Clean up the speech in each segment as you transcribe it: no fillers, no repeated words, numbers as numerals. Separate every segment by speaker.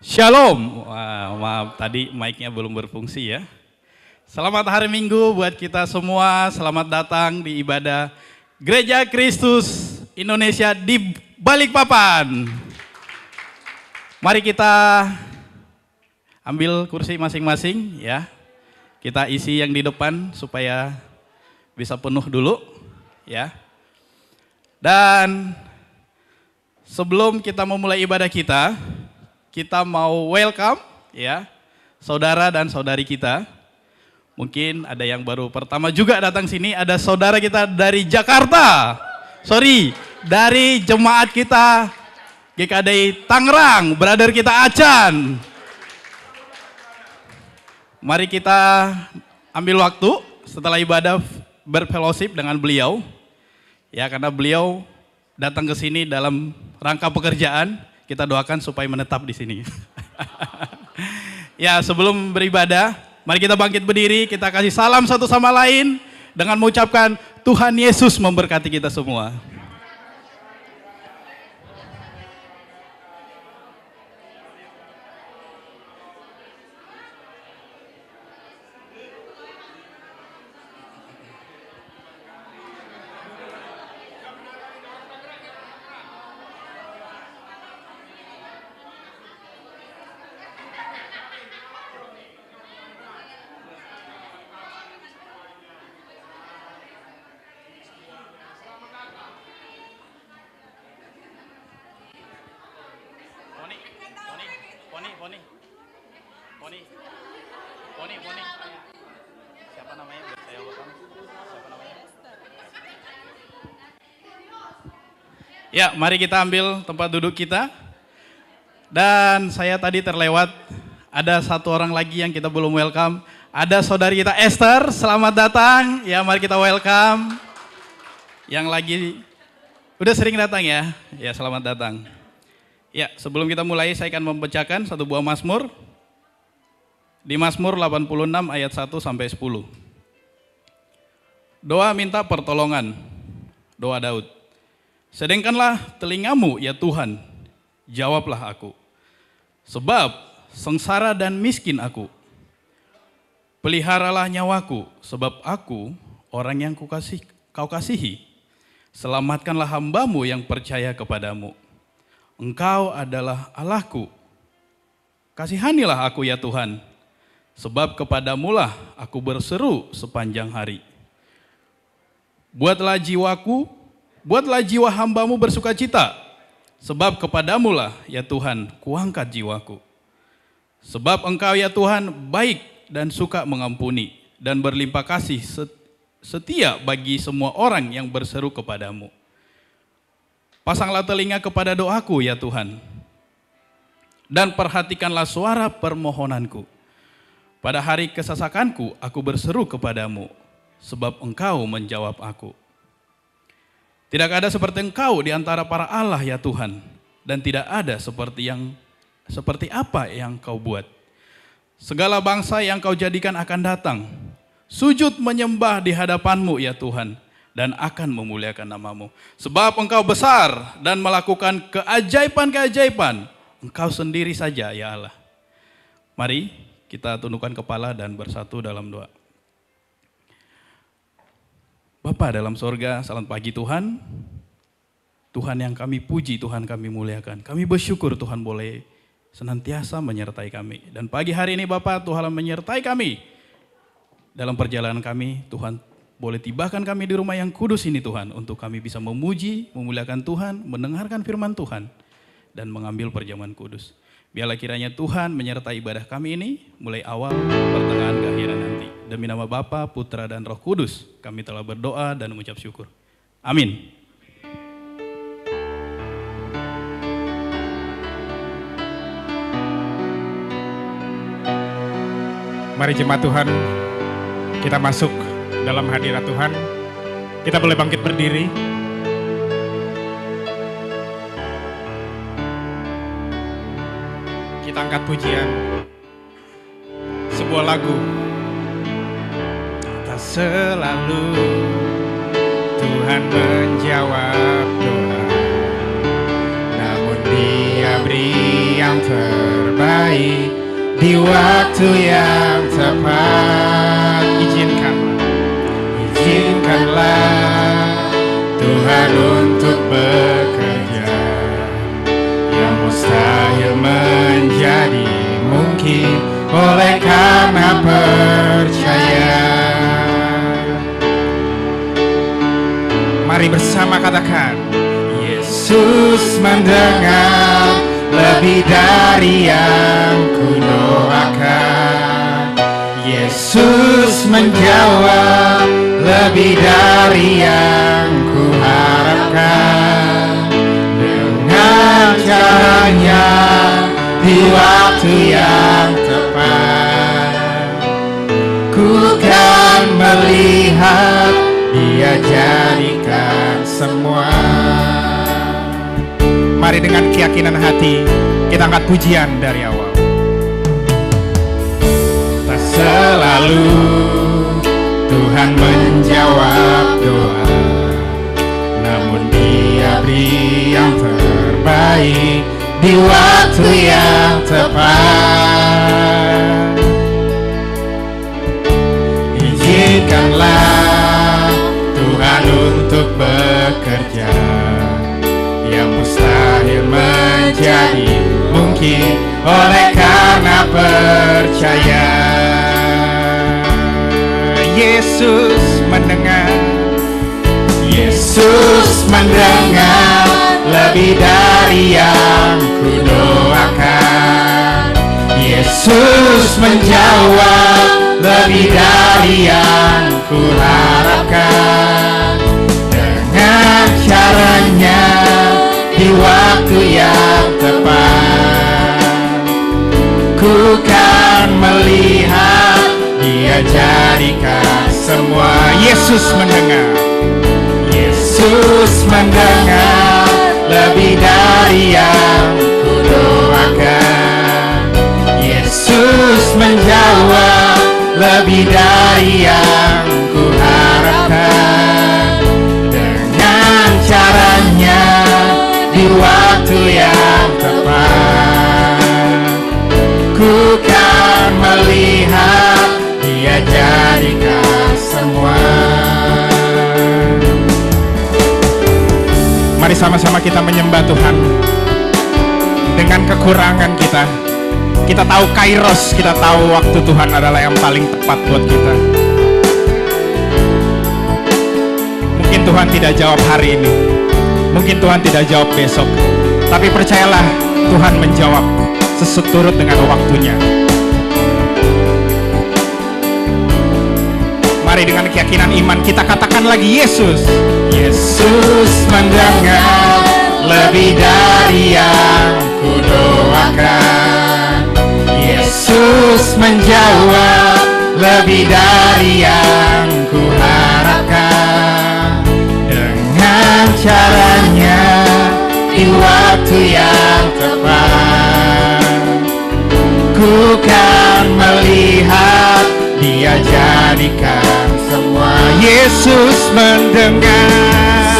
Speaker 1: Shalom. Wah, maaf tadi mic-nya belum berfungsi ya. Selamat hari Minggu buat kita semua. Selamat datang di ibadah Gereja Kristus Indonesia di Balikpapan. Mari kita ambil kursi masing-masing ya. Kita isi yang di depan supaya bisa penuh dulu ya. Dan sebelum kita memulai ibadah kita mau welcome ya saudara dan saudari kita. Mungkin ada yang baru pertama juga datang sini, ada saudara kita dari Jakarta. Dari jemaat kita GKD Tangerang, brother kita Acan. Mari kita ambil waktu setelah ibadah berfellowship dengan beliau. Ya, karena beliau datang ke sini dalam rangka pekerjaan. Kita doakan supaya menetap di sini. Ya, sebelum beribadah, mari kita bangkit berdiri, kita kasih salam satu sama lain dengan mengucapkan Tuhan Yesus memberkati kita semua. Poni. Siapa namanya? Biar saya welcome. Siapa namanya? Ya, mari kita ambil tempat duduk kita. Dan saya tadi terlewat, ada satu orang lagi yang kita belum welcome. Ada saudari kita Esther, selamat datang. Ya, mari kita welcome. Yang lagi udah sering datang ya. Ya, selamat datang. Ya, sebelum kita mulai saya akan membacakan satu buah Mazmur. Di Mazmur 86 ayat 1 sampai 10. Doa minta pertolongan. Doa Daud. Sedengkanlah telingamu ya Tuhan, jawablah aku. Sebab sengsara dan miskin aku. Peliharalah nyawaku, sebab aku orang yang kau kasihi. Selamatkanlah hambamu yang percaya kepadamu. Engkau adalah Allahku. Kasihanilah aku ya Tuhan. Sebab kepadamulah aku berseru sepanjang hari. Buatlah jiwa hambamu bersukacita. Sebab kepadamulah ya Tuhan kuangkat jiwaku. Sebab engkau ya Tuhan baik dan suka mengampuni. Dan berlimpah kasih setia bagi semua orang yang berseru kepadamu. Pasanglah telinga kepada doaku ya Tuhan. Dan perhatikanlah suara permohonanku. Pada hari kesesakanku, aku berseru kepadamu, sebab engkau menjawab aku. Tidak ada seperti engkau di antara para Allah ya Tuhan, dan tidak ada seperti apa yang kau buat. Segala bangsa yang kau jadikan akan datang, sujud menyembah di hadapanmu ya Tuhan, dan akan memuliakan namamu. Sebab engkau besar dan melakukan keajaiban-keajaiban, engkau sendiri saja ya Allah. Mari kita tundukkan kepala dan bersatu dalam doa. Bapa dalam sorga, selamat pagi Tuhan. Tuhan yang kami puji, Tuhan kami muliakan. Kami bersyukur Tuhan boleh senantiasa menyertai kami. Dan pagi hari ini Bapa, Tuhan menyertai kami. Dalam perjalanan kami, Tuhan boleh tibakan kami di rumah yang kudus ini Tuhan. Untuk kami bisa memuji, memuliakan Tuhan, mendengarkan firman Tuhan. Dan mengambil perjamuan kudus. Biarlah kiranya Tuhan menyertai ibadah kami ini mulai awal, pertengahan, ke akhiran nanti. Demi nama Bapa, Putra, dan Roh Kudus, kami telah berdoa dan mengucap syukur. Amin.
Speaker 2: Mari jemaat Tuhan, kita masuk dalam hadirat Tuhan. Kita boleh bangkit berdiri. Kita angkat pujian, sebuah lagu. Tak selalu Tuhan menjawab doa, namun Dia beri yang terbaik. terbaik di waktu yang tepat. Izinkanlah Tuhan untuk bekerja, yang mustahil menjadi mungkin oleh karena percaya. Mari bersama katakan, Yesus mendengar lebih dari yang kudoakan. Yesus menjawab lebih dari yang kuharapkan. Dengan caranya di waktu yang tepat, ku kan melihat Dia jadikan semua. Mari dengan keyakinan hati kita angkat pujian dari awal. Tak selalu Tuhan menjawab doa, namun Dia beri yang terbaik di waktu yang tepat. Izinkanlah Tuhan untuk bekerja, yang mustahil menjadi mungkin oleh karena percaya. Yesus mendengar, Yesus mendengar lebih dari yang kudoakan. Yesus menjawab lebih dari yang kuharapkan. Dengan caranya di waktu yang tepat, ku kan melihat Dia jadikan semua. Yesus mendengar, Yesus mendengar lebih dari yang kudoakan. Yesus menjawab lebih dari yang kuharapkan. Dengan caranya di waktu yang tepat, ku kan melihat Dia jadikan semua. Mari sama-sama kita menyembah Tuhan dengan kekurangan kita. Kita tahu kairos, kita tahu waktu Tuhan adalah yang paling tepat buat kita. Mungkin Tuhan tidak jawab hari ini, mungkin Tuhan tidak jawab besok, tapi percayalah Tuhan menjawab seturut dengan waktunya. Mari dengan keyakinan iman kita katakan lagi, Yesus. Yesus mendengar lebih dari yang kudoakan. Yesus menjawab lebih dari yang kuharapkan. Dengan caranya di waktu yang tepat, ku kan melihat Dia jadikan semua. Yesus mendengar,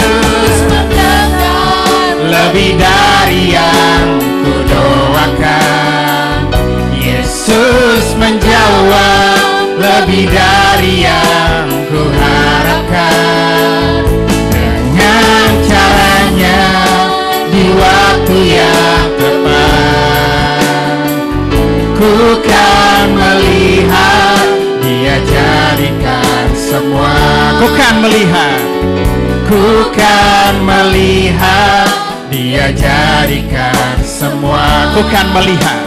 Speaker 2: lebih dari yang kudoakan. Yesus menjawab lebih dari yang kuharapkan. Dengan caranya di waktu yang tepat, ku kan melihat Dia jadikan semua. Ku kan melihat, ku kan melihat Dia jadikan semua. Ku kan melihat,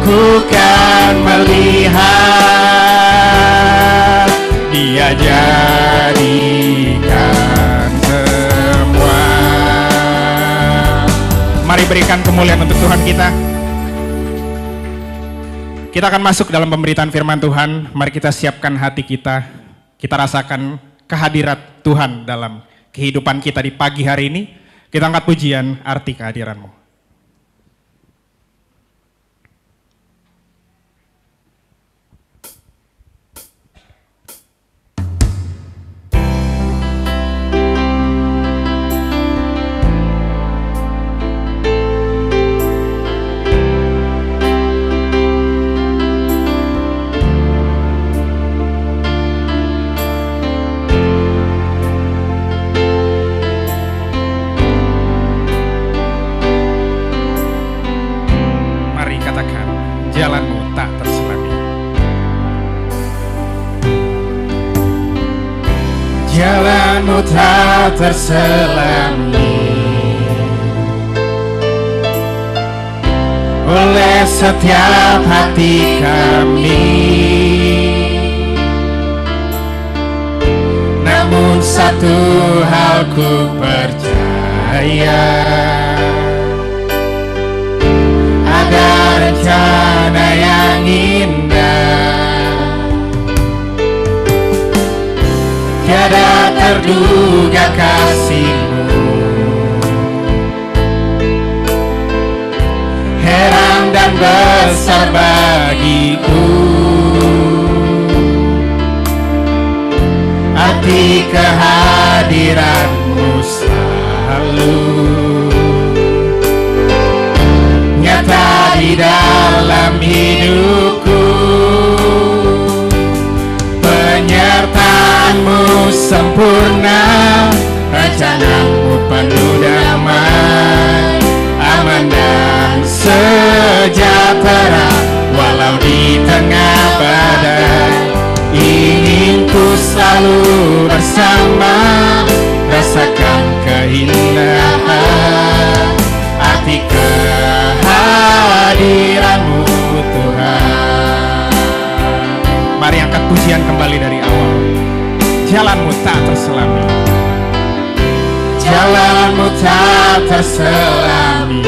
Speaker 2: ku kan melihat Dia jadikan semua. Mari berikan kemuliaan untuk Tuhan kita. Kita akan masuk dalam pemberitaan firman Tuhan. Mari kita siapkan hati kita. Kita rasakan kehadirat Tuhan dalam kehidupan kita di pagi hari ini. Kita angkat pujian arti kehadiran-Mu. Jalan-Mu tak terselami oleh setiap hati kami. Namun satu hal ku percaya, ada rencana yang indah, tiada terduga kasih-Mu, heran dan besar bagiku. Arti kehadiran-Mu selalu nyata di dalam hidupku. Penyertaan-Mu sempurna, rencana-Mu penuh damai, aman dan sejahtera walau di tengah badai. Ingin ku selalu bersama, rasakan keindahan arti kehadiran-Mu Tuhan. Mari angkat pujian kembali dari awal. Jalan-Mu tak terselami, Jalan-Mu tak terselami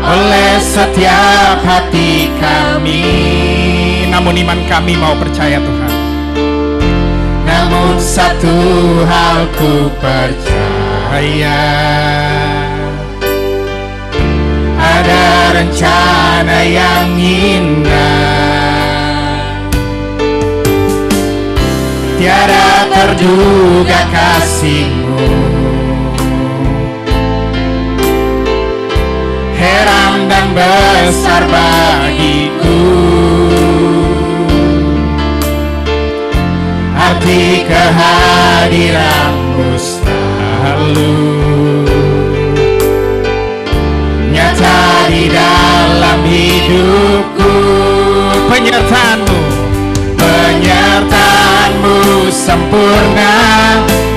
Speaker 2: oleh setiap hati kami. Namun iman kami mau percaya Tuhan. Namun satu hal ku percaya, ada rencana yang indah, tiada terduga kasih-Mu, heran dan besar bagiku. Arti kehadiran-Mu selalu nyata di dalam hidupku. Penyertaan-Mu, penyertaan-Mu sempurna,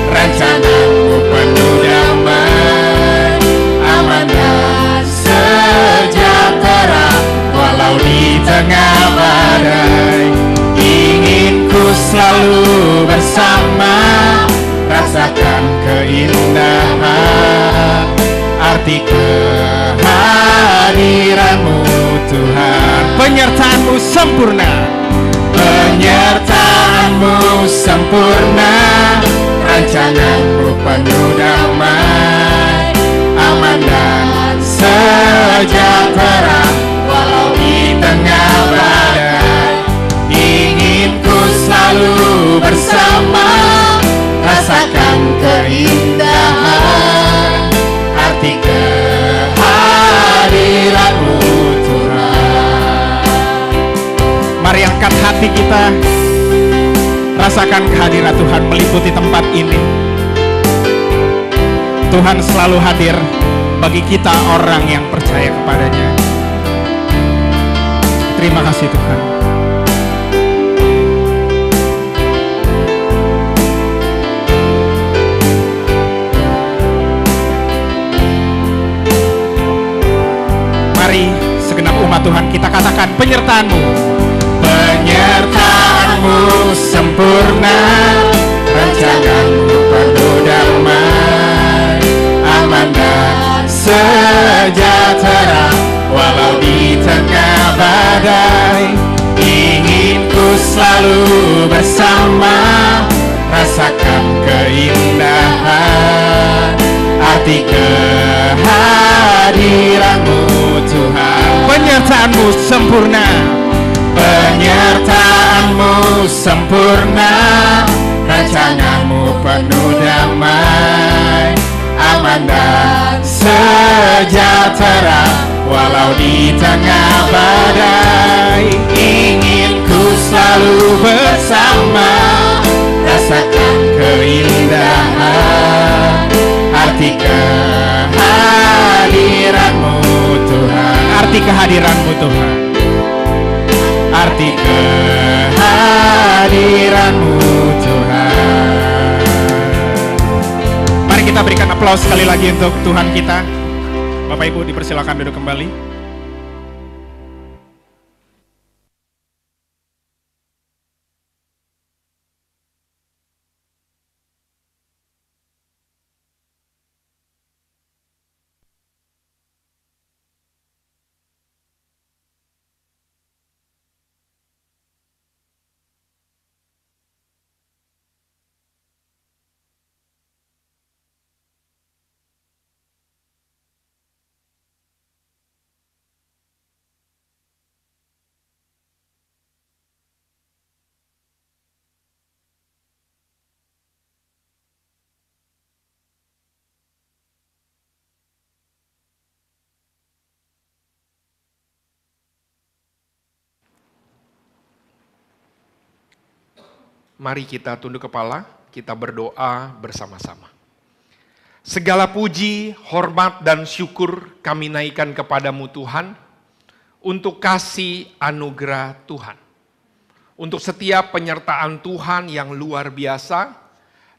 Speaker 2: rencana-Mu penuh damai, aman dan sejahtera walau di tengah badai. Ingin ku selalu bersama, rasakan keindahan arti kehadiran-Mu Tuhan. Penyertaan-Mu sempurna, penyertaan-Mu sempurna, rencana-Mu penuh damai, aman dan sejahtera walau di tengah badai. Ingin ku selalu bersama, rasakan keindahan arti kehadiran-Mu Tuhan. Mari angkat hati kita, rasakan kehadiran Tuhan meliputi tempat ini. Tuhan selalu hadir bagi kita orang yang percaya kepadanya. Terima kasih Tuhan. Mari segenap umat Tuhan kita katakan, penyertaan-Mu, penyertaan-Mu sempurna, rencana-Mu penuh damai, aman dan sejahtera walau di tengah badai. Ingin ku selalu bersama, rasakan keindahan arti kehadiran-Mu Tuhan. Penyertaan-Mu sempurna, penyertaan-Mu sempurna, rencana-Mu penuh damai, aman dan sejahtera walau di tengah badai. Ingin ku selalu bersama, rasakan keindahan arti kehadiran-Mu Tuhan. Arti kehadiran-Mu Tuhan, arti kehadiran-Mu Tuhan. Mari kita berikan aplaus sekali lagi untuk Tuhan kita. Bapak Ibu dipersilakan duduk kembali.
Speaker 3: Mari kita tunduk kepala, kita berdoa bersama-sama. Segala puji, hormat, dan syukur kami naikkan kepadamu Tuhan, untuk kasih anugerah Tuhan. Untuk setiap penyertaan Tuhan yang luar biasa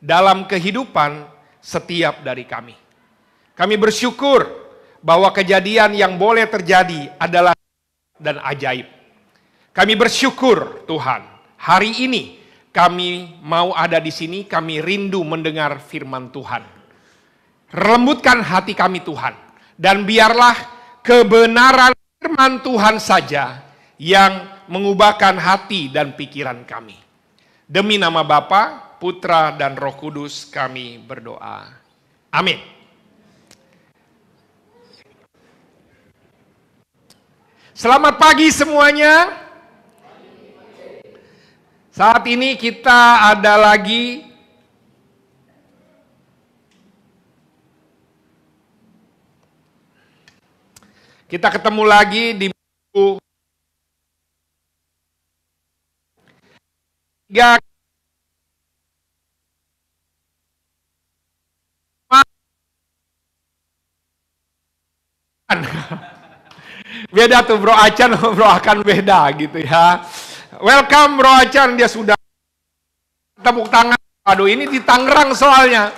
Speaker 3: dalam kehidupan setiap dari kami. Kami bersyukur bahwa kejadian yang boleh terjadi adalah dan ajaib. Kami bersyukur Tuhan, hari ini kami mau ada di sini, kami rindu mendengar firman Tuhan. Lembutkan hati kami Tuhan, dan biarlah kebenaran firman Tuhan saja yang mengubahkan hati dan pikiran kami. Demi nama Bapa, Putra, dan Roh Kudus kami berdoa. Amin. Selamat pagi semuanya. Saat ini kita ada lagi ketemu lagi di buku 3 beda tuh Bro Acan, Bro akan beda gitu ya. Welcome Bro Acan, dia sudah tepuk tangan. Aduh, ini di Tangerang soalnya.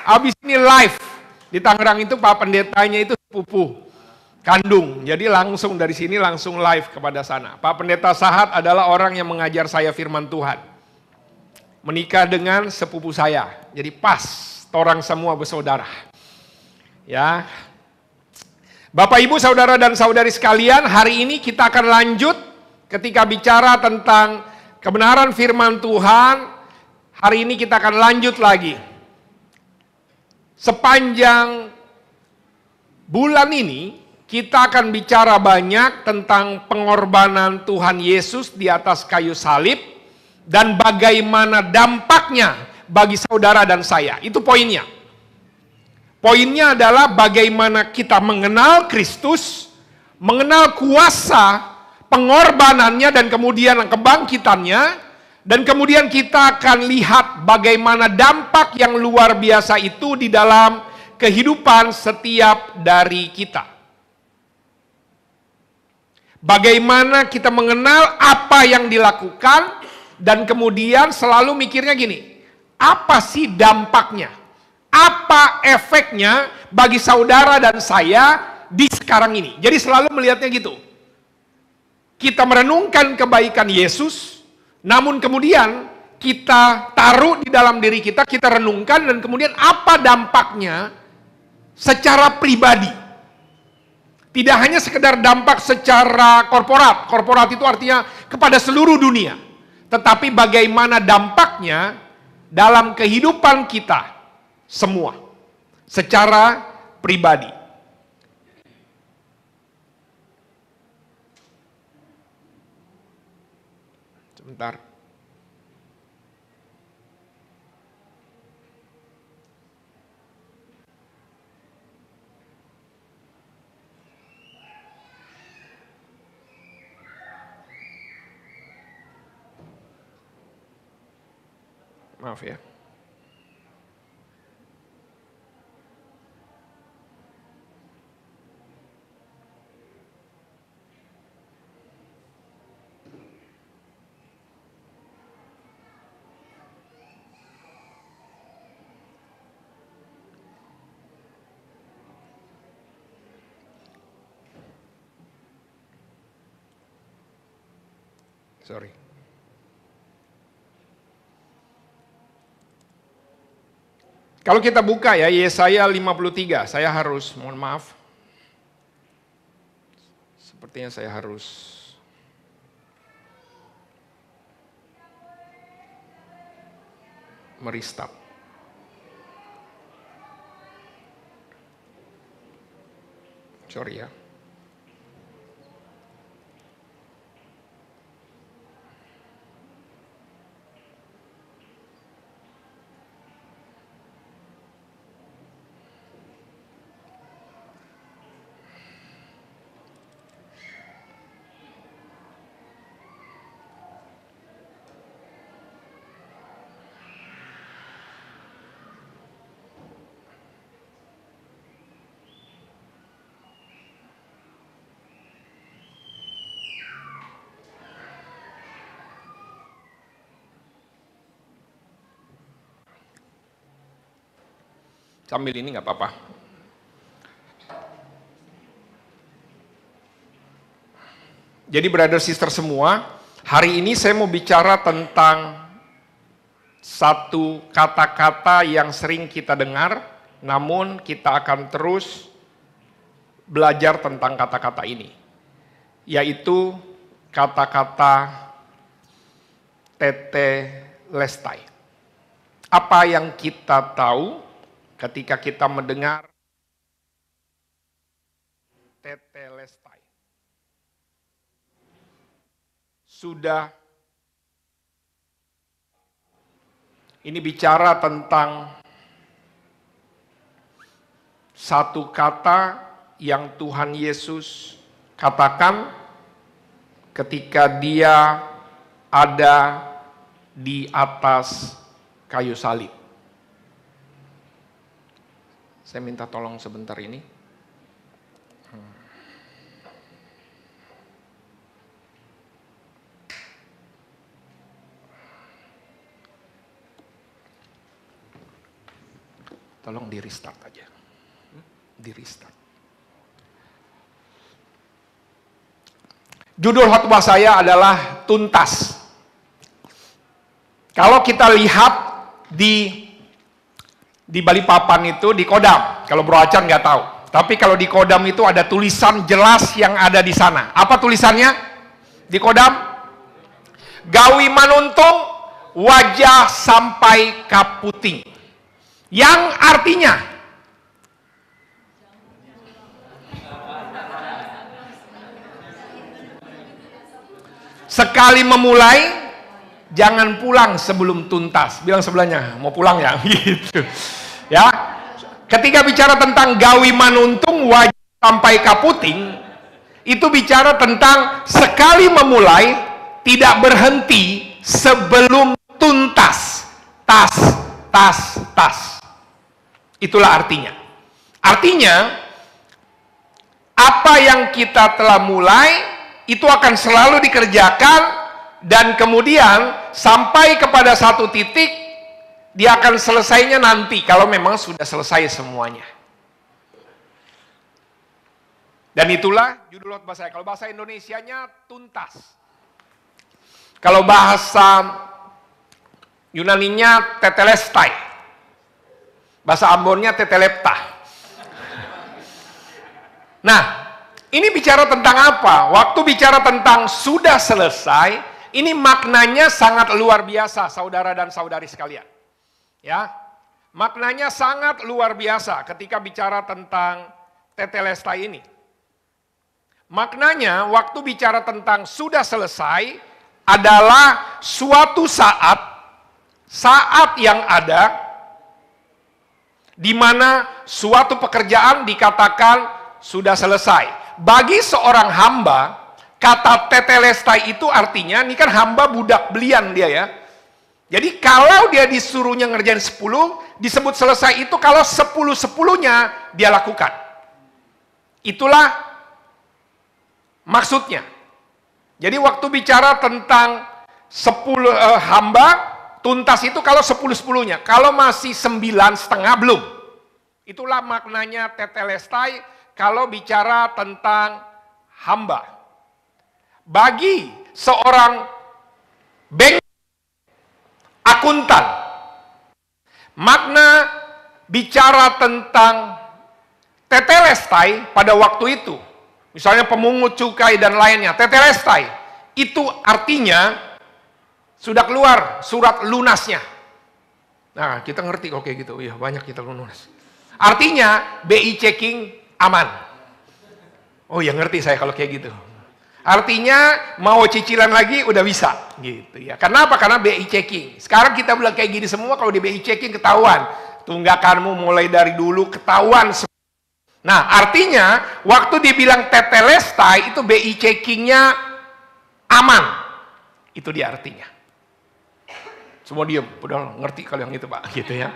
Speaker 3: Habis ini live. Di Tangerang itu Pak Pendetanya itu sepupu kandung. Jadi langsung dari sini langsung live kepada sana. Pak Pendeta Sahat adalah orang yang mengajar saya firman Tuhan. Menikah dengan sepupu saya. Jadi pas, orang semua bersaudara. Ya. Bapak Ibu, saudara dan saudari sekalian, hari ini kita akan lanjut ketika bicara tentang kebenaran firman Tuhan. Hari ini kita akan lanjut lagi. Sepanjang bulan ini kita akan bicara banyak tentang pengorbanan Tuhan Yesus di atas kayu salib dan bagaimana dampaknya bagi saudara dan saya. Itu poinnya. Poinnya adalah bagaimana kita mengenal Kristus, mengenal kuasa pengorbanannya dan kemudian kebangkitannya, dan kemudian kita akan lihat bagaimana dampak yang luar biasa itu di dalam kehidupan setiap dari kita. Bagaimana kita mengenal apa yang dilakukan dan kemudian selalu mikirnya gini, apa sih dampaknya? Apa efeknya bagi saudara dan saya di sekarang ini? Jadi selalu melihatnya gitu. Kita merenungkan kebaikan Yesus, namun kemudian kita taruh di dalam diri kita, kita renungkan, dan kemudian apa dampaknya secara pribadi. Tidak hanya sekedar dampak secara korporat, korporat itu artinya kepada seluruh dunia, tetapi bagaimana dampaknya dalam kehidupan kita semua, secara pribadi. Sebentar. Maaf ya. Sorry. Kalau kita buka ya Yesaya 53, saya harus, mohon maaf. Sepertinya saya harus merestart. Sorry ya. Sambil ini nggak apa-apa. Jadi brother sister semua, hari ini saya mau bicara tentang satu kata-kata yang sering kita dengar, namun kita akan terus belajar tentang kata-kata ini, yaitu kata-kata tetelestai. Apa yang kita tahu ketika kita mendengar tetelestai? Ini bicara tentang satu kata yang Tuhan Yesus katakan ketika dia ada di atas kayu salib. Saya minta tolong sebentar ini. Tolong di restart aja. Di restart. Judul khotbah saya adalah tuntas. Kalau kita lihat di Balikpapan itu, di Kodam. Kalau Bro Acan nggak tahu. Tapi kalau di Kodam itu ada tulisan jelas yang ada di sana. Apa tulisannya? Di Kodam? Gawi manuntung, wajah sampai kaputing. Yang artinya, sekali memulai, jangan pulang sebelum tuntas. Bilang sebelahnya, mau pulang ya? Gitu. Ya, ketika bicara tentang gawi manuntung wajah sampai kaputing, itu bicara tentang sekali memulai tidak berhenti sebelum tuntas. Tas. Itulah artinya. Artinya, apa yang kita telah mulai itu akan selalu dikerjakan dan kemudian sampai kepada satu titik dia akan selesainya nanti kalau memang sudah selesai semuanya. Dan itulah judul khotbah saya. Kalau bahasa Indonesianya tuntas. Kalau bahasa Yunaninya tetelestai. Bahasa Ambonnya tetelepta. Nah, ini bicara tentang apa? Waktu bicara tentang sudah selesai, ini maknanya sangat luar biasa, saudara dan saudari sekalian. Ya, maknanya sangat luar biasa ketika bicara tentang tetelestai ini. Maknanya waktu bicara tentang sudah selesai adalah suatu saat yang ada di mana suatu pekerjaan dikatakan sudah selesai. Bagi seorang hamba, kata tetelestai itu artinya, ini kan hamba budak belian dia ya. Jadi kalau dia disuruhnya ngerjain 10, disebut selesai itu kalau 10-10-nya dia lakukan. Itulah maksudnya. Jadi waktu bicara tentang 10 hamba, tuntas itu kalau 10-10-nya. Kalau masih 9,5 belum. Itulah maknanya tetelestai kalau bicara tentang hamba. Bagi seorang bank, akuntan. Makna bicara tentang tetelestai pada waktu itu, misalnya pemungut cukai dan lainnya, tetelestai, itu artinya sudah keluar surat lunasnya. Nah, kita ngerti kalau kayak gitu, ya banyak kita lunas. Artinya BI checking aman. Oh ya ngerti saya kalau kayak gitu. Artinya mau cicilan lagi udah bisa gitu ya. Kenapa? Karena BI checking. Sekarang kita bilang kayak gini semua, kalau di BI checking ketahuan. Tunggakanmu mulai dari dulu ketahuan. Nah, artinya waktu dibilang tetelestai itu BI checkingnya aman. Itu dia artinya. Semua diem, udah ngerti kalau yang itu Pak, gitu ya.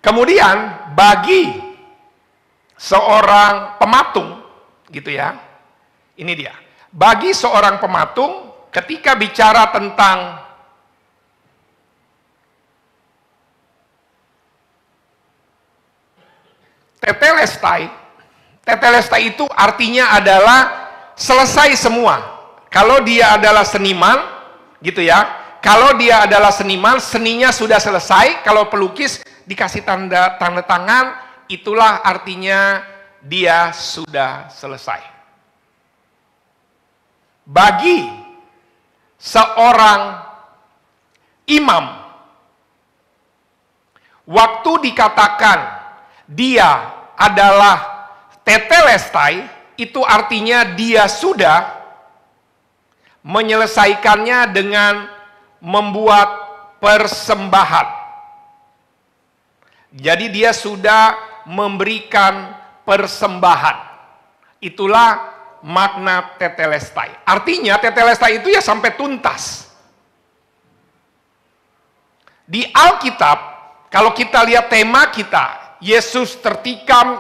Speaker 3: Kemudian bagi seorang pematung, gitu ya. Ini dia. Bagi seorang pematung, ketika bicara tentang tetelestai, tetelestai itu artinya adalah selesai semua. Kalau dia adalah seniman, gitu ya. Kalau dia adalah seniman, seninya sudah selesai. Kalau pelukis dikasih tanda tangan, itulah artinya dia sudah selesai. Bagi seorang imam, waktu dikatakan dia adalah tetelestai, itu artinya dia sudah menyelesaikannya dengan membuat persembahan. Jadi dia sudah memberikan persembahan. Itulah makna tetelestai. Artinya tetelestai itu ya sampai tuntas. Di Alkitab, kalau kita lihat tema kita, Yesus tertikam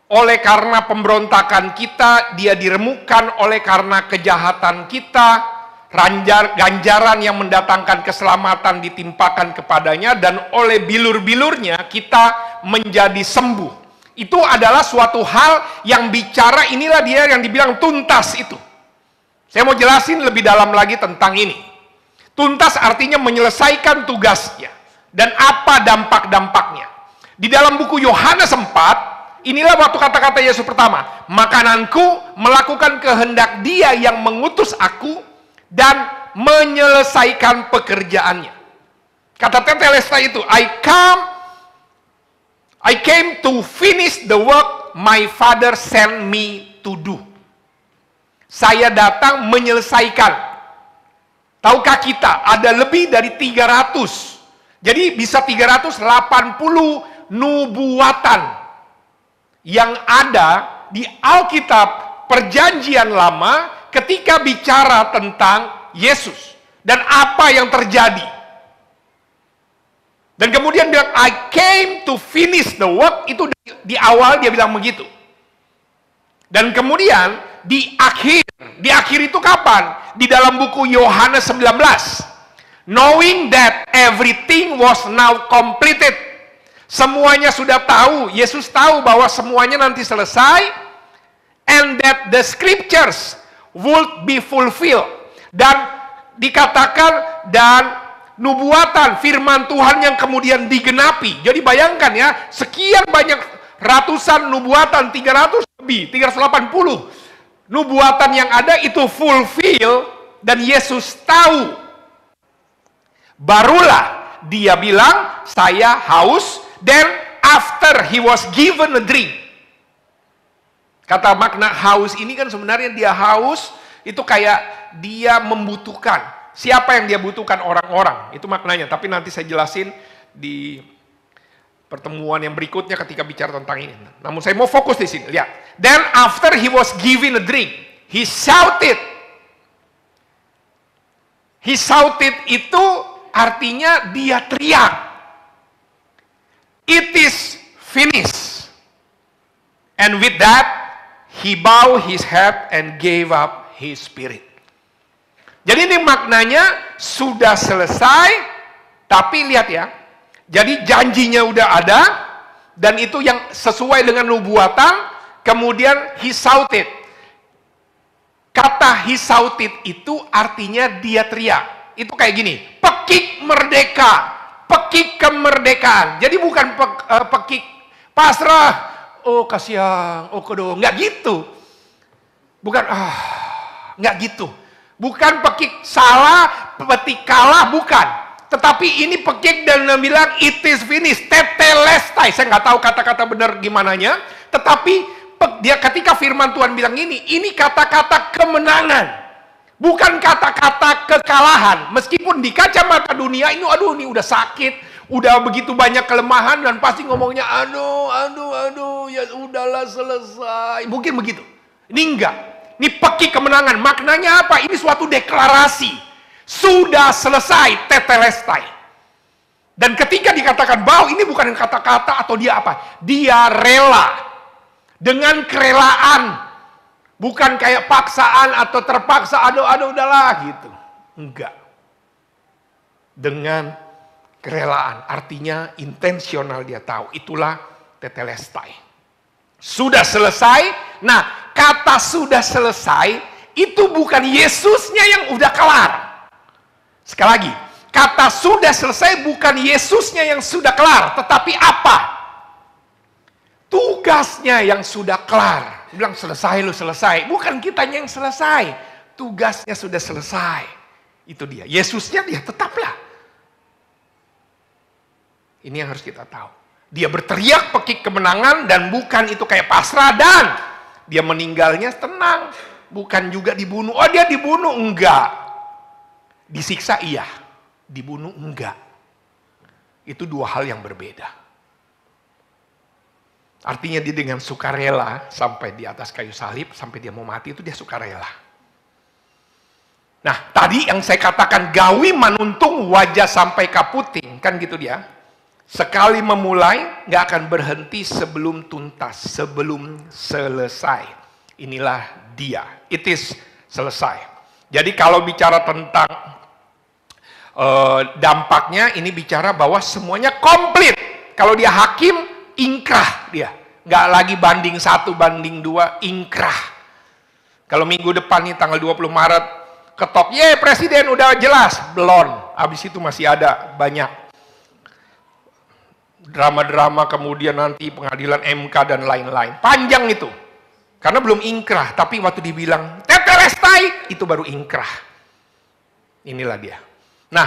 Speaker 3: oleh karena pemberontakan kita, dia diremukkan oleh karena kejahatan kita, ganjaran yang mendatangkan keselamatan ditimpakan kepadanya, dan oleh bilur-bilurnya kita menjadi sembuh. Itu adalah suatu hal yang bicara, inilah dia yang dibilang tuntas itu. Saya mau jelasin lebih dalam lagi tentang ini. Tuntas artinya menyelesaikan tugasnya. Dan apa dampak-dampaknya. Di dalam buku Yohanes 4, inilah waktu kata-kata Yesus pertama. Makananku melakukan kehendak Dia yang mengutus aku dan menyelesaikan pekerjaannya. Kata tetelestai itu, I came to finish the work my Father sent me to do. Saya datang menyelesaikan. Tahukah kita ada lebih dari 300. Jadi bisa 380 nubuatan yang ada di Alkitab Perjanjian Lama ketika bicara tentang Yesus dan apa yang terjadi. Dan kemudian bilang, I came to finish the work. Itu di awal dia bilang begitu. Dan kemudian di akhir itu kapan? Di dalam buku Yohanes 19. Knowing that everything was now completed. Semuanya sudah tahu. Yesus tahu bahwa semuanya nanti selesai. And that the scriptures would be fulfilled. Dan dikatakan, dan nubuatan firman Tuhan yang kemudian digenapi. Jadi bayangkan ya, sekian banyak ratusan nubuatan, 300 lebih, 380 nubuatan yang ada itu fulfill, dan Yesus tahu. Barulah dia bilang, saya haus. Then after he was given a drink. Kata makna haus ini kan sebenarnya dia haus, itu kayak dia membutuhkan. Siapa yang dia butuhkan? Orang-orang. Itu maknanya. Tapi nanti saya jelasin di pertemuan yang berikutnya ketika bicara tentang ini. Namun saya mau fokus di sini. Lihat. Then after he was given a drink, he shouted. He shouted itu artinya dia teriak. It is finished. And with that, he bowed his head and gave up his spirit. Jadi ini maknanya sudah selesai, tapi lihat ya. Jadi janjinya udah ada, dan itu yang sesuai dengan nubuatan, kemudian he shouted. Kata he shouted itu artinya dia teriak. Itu kayak gini, pekik merdeka, pekik kemerdekaan. Jadi bukan pekik pasrah, oh kasihan, oh kedo, nggak gitu. Bukan, nggak gitu. Bukan pekik salah, petik kalah, bukan. Tetapi ini pekik dan bilang it is finished, tetelestai. Saya nggak tahu kata-kata benar gimananya. Tetapi dia ketika firman Tuhan bilang ini kata-kata kemenangan. Bukan kata-kata kekalahan. Meskipun di kacamata dunia ini, aduh ini udah sakit. Udah begitu banyak kelemahan dan pasti ngomongnya, aduh, ya udahlah selesai. Mungkin begitu. Ini enggak. Ini pekik kemenangan. Maknanya apa? Ini suatu deklarasi. Sudah selesai, tetelestai. Dan ketika dikatakan bahwa ini bukan kata-kata atau dia apa? Dia rela. Dengan kerelaan. Bukan kayak paksaan atau terpaksa, aduh udahlah gitu. Enggak. Dengan kerelaan. Artinya intensional dia tahu. Itulah tetelestai. Sudah selesai. Nah, kata sudah selesai itu bukan Yesusnya yang udah kelar. Sekali lagi, kata sudah selesai bukan Yesusnya yang sudah kelar, tetapi apa? Tugasnya yang sudah kelar. Dia bilang selesai lu selesai. Bukan kitanya yang selesai. Tugasnya sudah selesai. Itu dia. Yesusnya dia tetaplah. Ini yang harus kita tahu. Dia berteriak pekik kemenangan dan bukan itu kayak pasrah dan dia meninggalnya tenang. Bukan juga dibunuh. Oh dia dibunuh? Enggak. Disiksa iya. Dibunuh enggak. Itu dua hal yang berbeda. Artinya dia dengan sukarela sampai di atas kayu salib, sampai dia mau mati itu dia sukarela. Nah tadi yang saya katakan gawi manuntung wajah sampai kaputing. Kan gitu dia. Sekali memulai gak akan berhenti sebelum tuntas, sebelum selesai. Inilah dia. It is selesai. Jadi kalau bicara tentang dampaknya, ini bicara bahwa semuanya komplit. Kalau dia hakim, ingkrah dia. Nggak lagi banding 1, banding 2, ingkrah. Kalau minggu depan nih tanggal 20 Maret, ketok, ye presiden udah jelas. Belum. Habis itu masih ada banyak drama-drama, kemudian nanti pengadilan MK dan lain-lain. Panjang itu. Karena belum ingkrah. Tapi waktu dibilang, tetelestai, itu baru ingkrah. Inilah dia. Nah,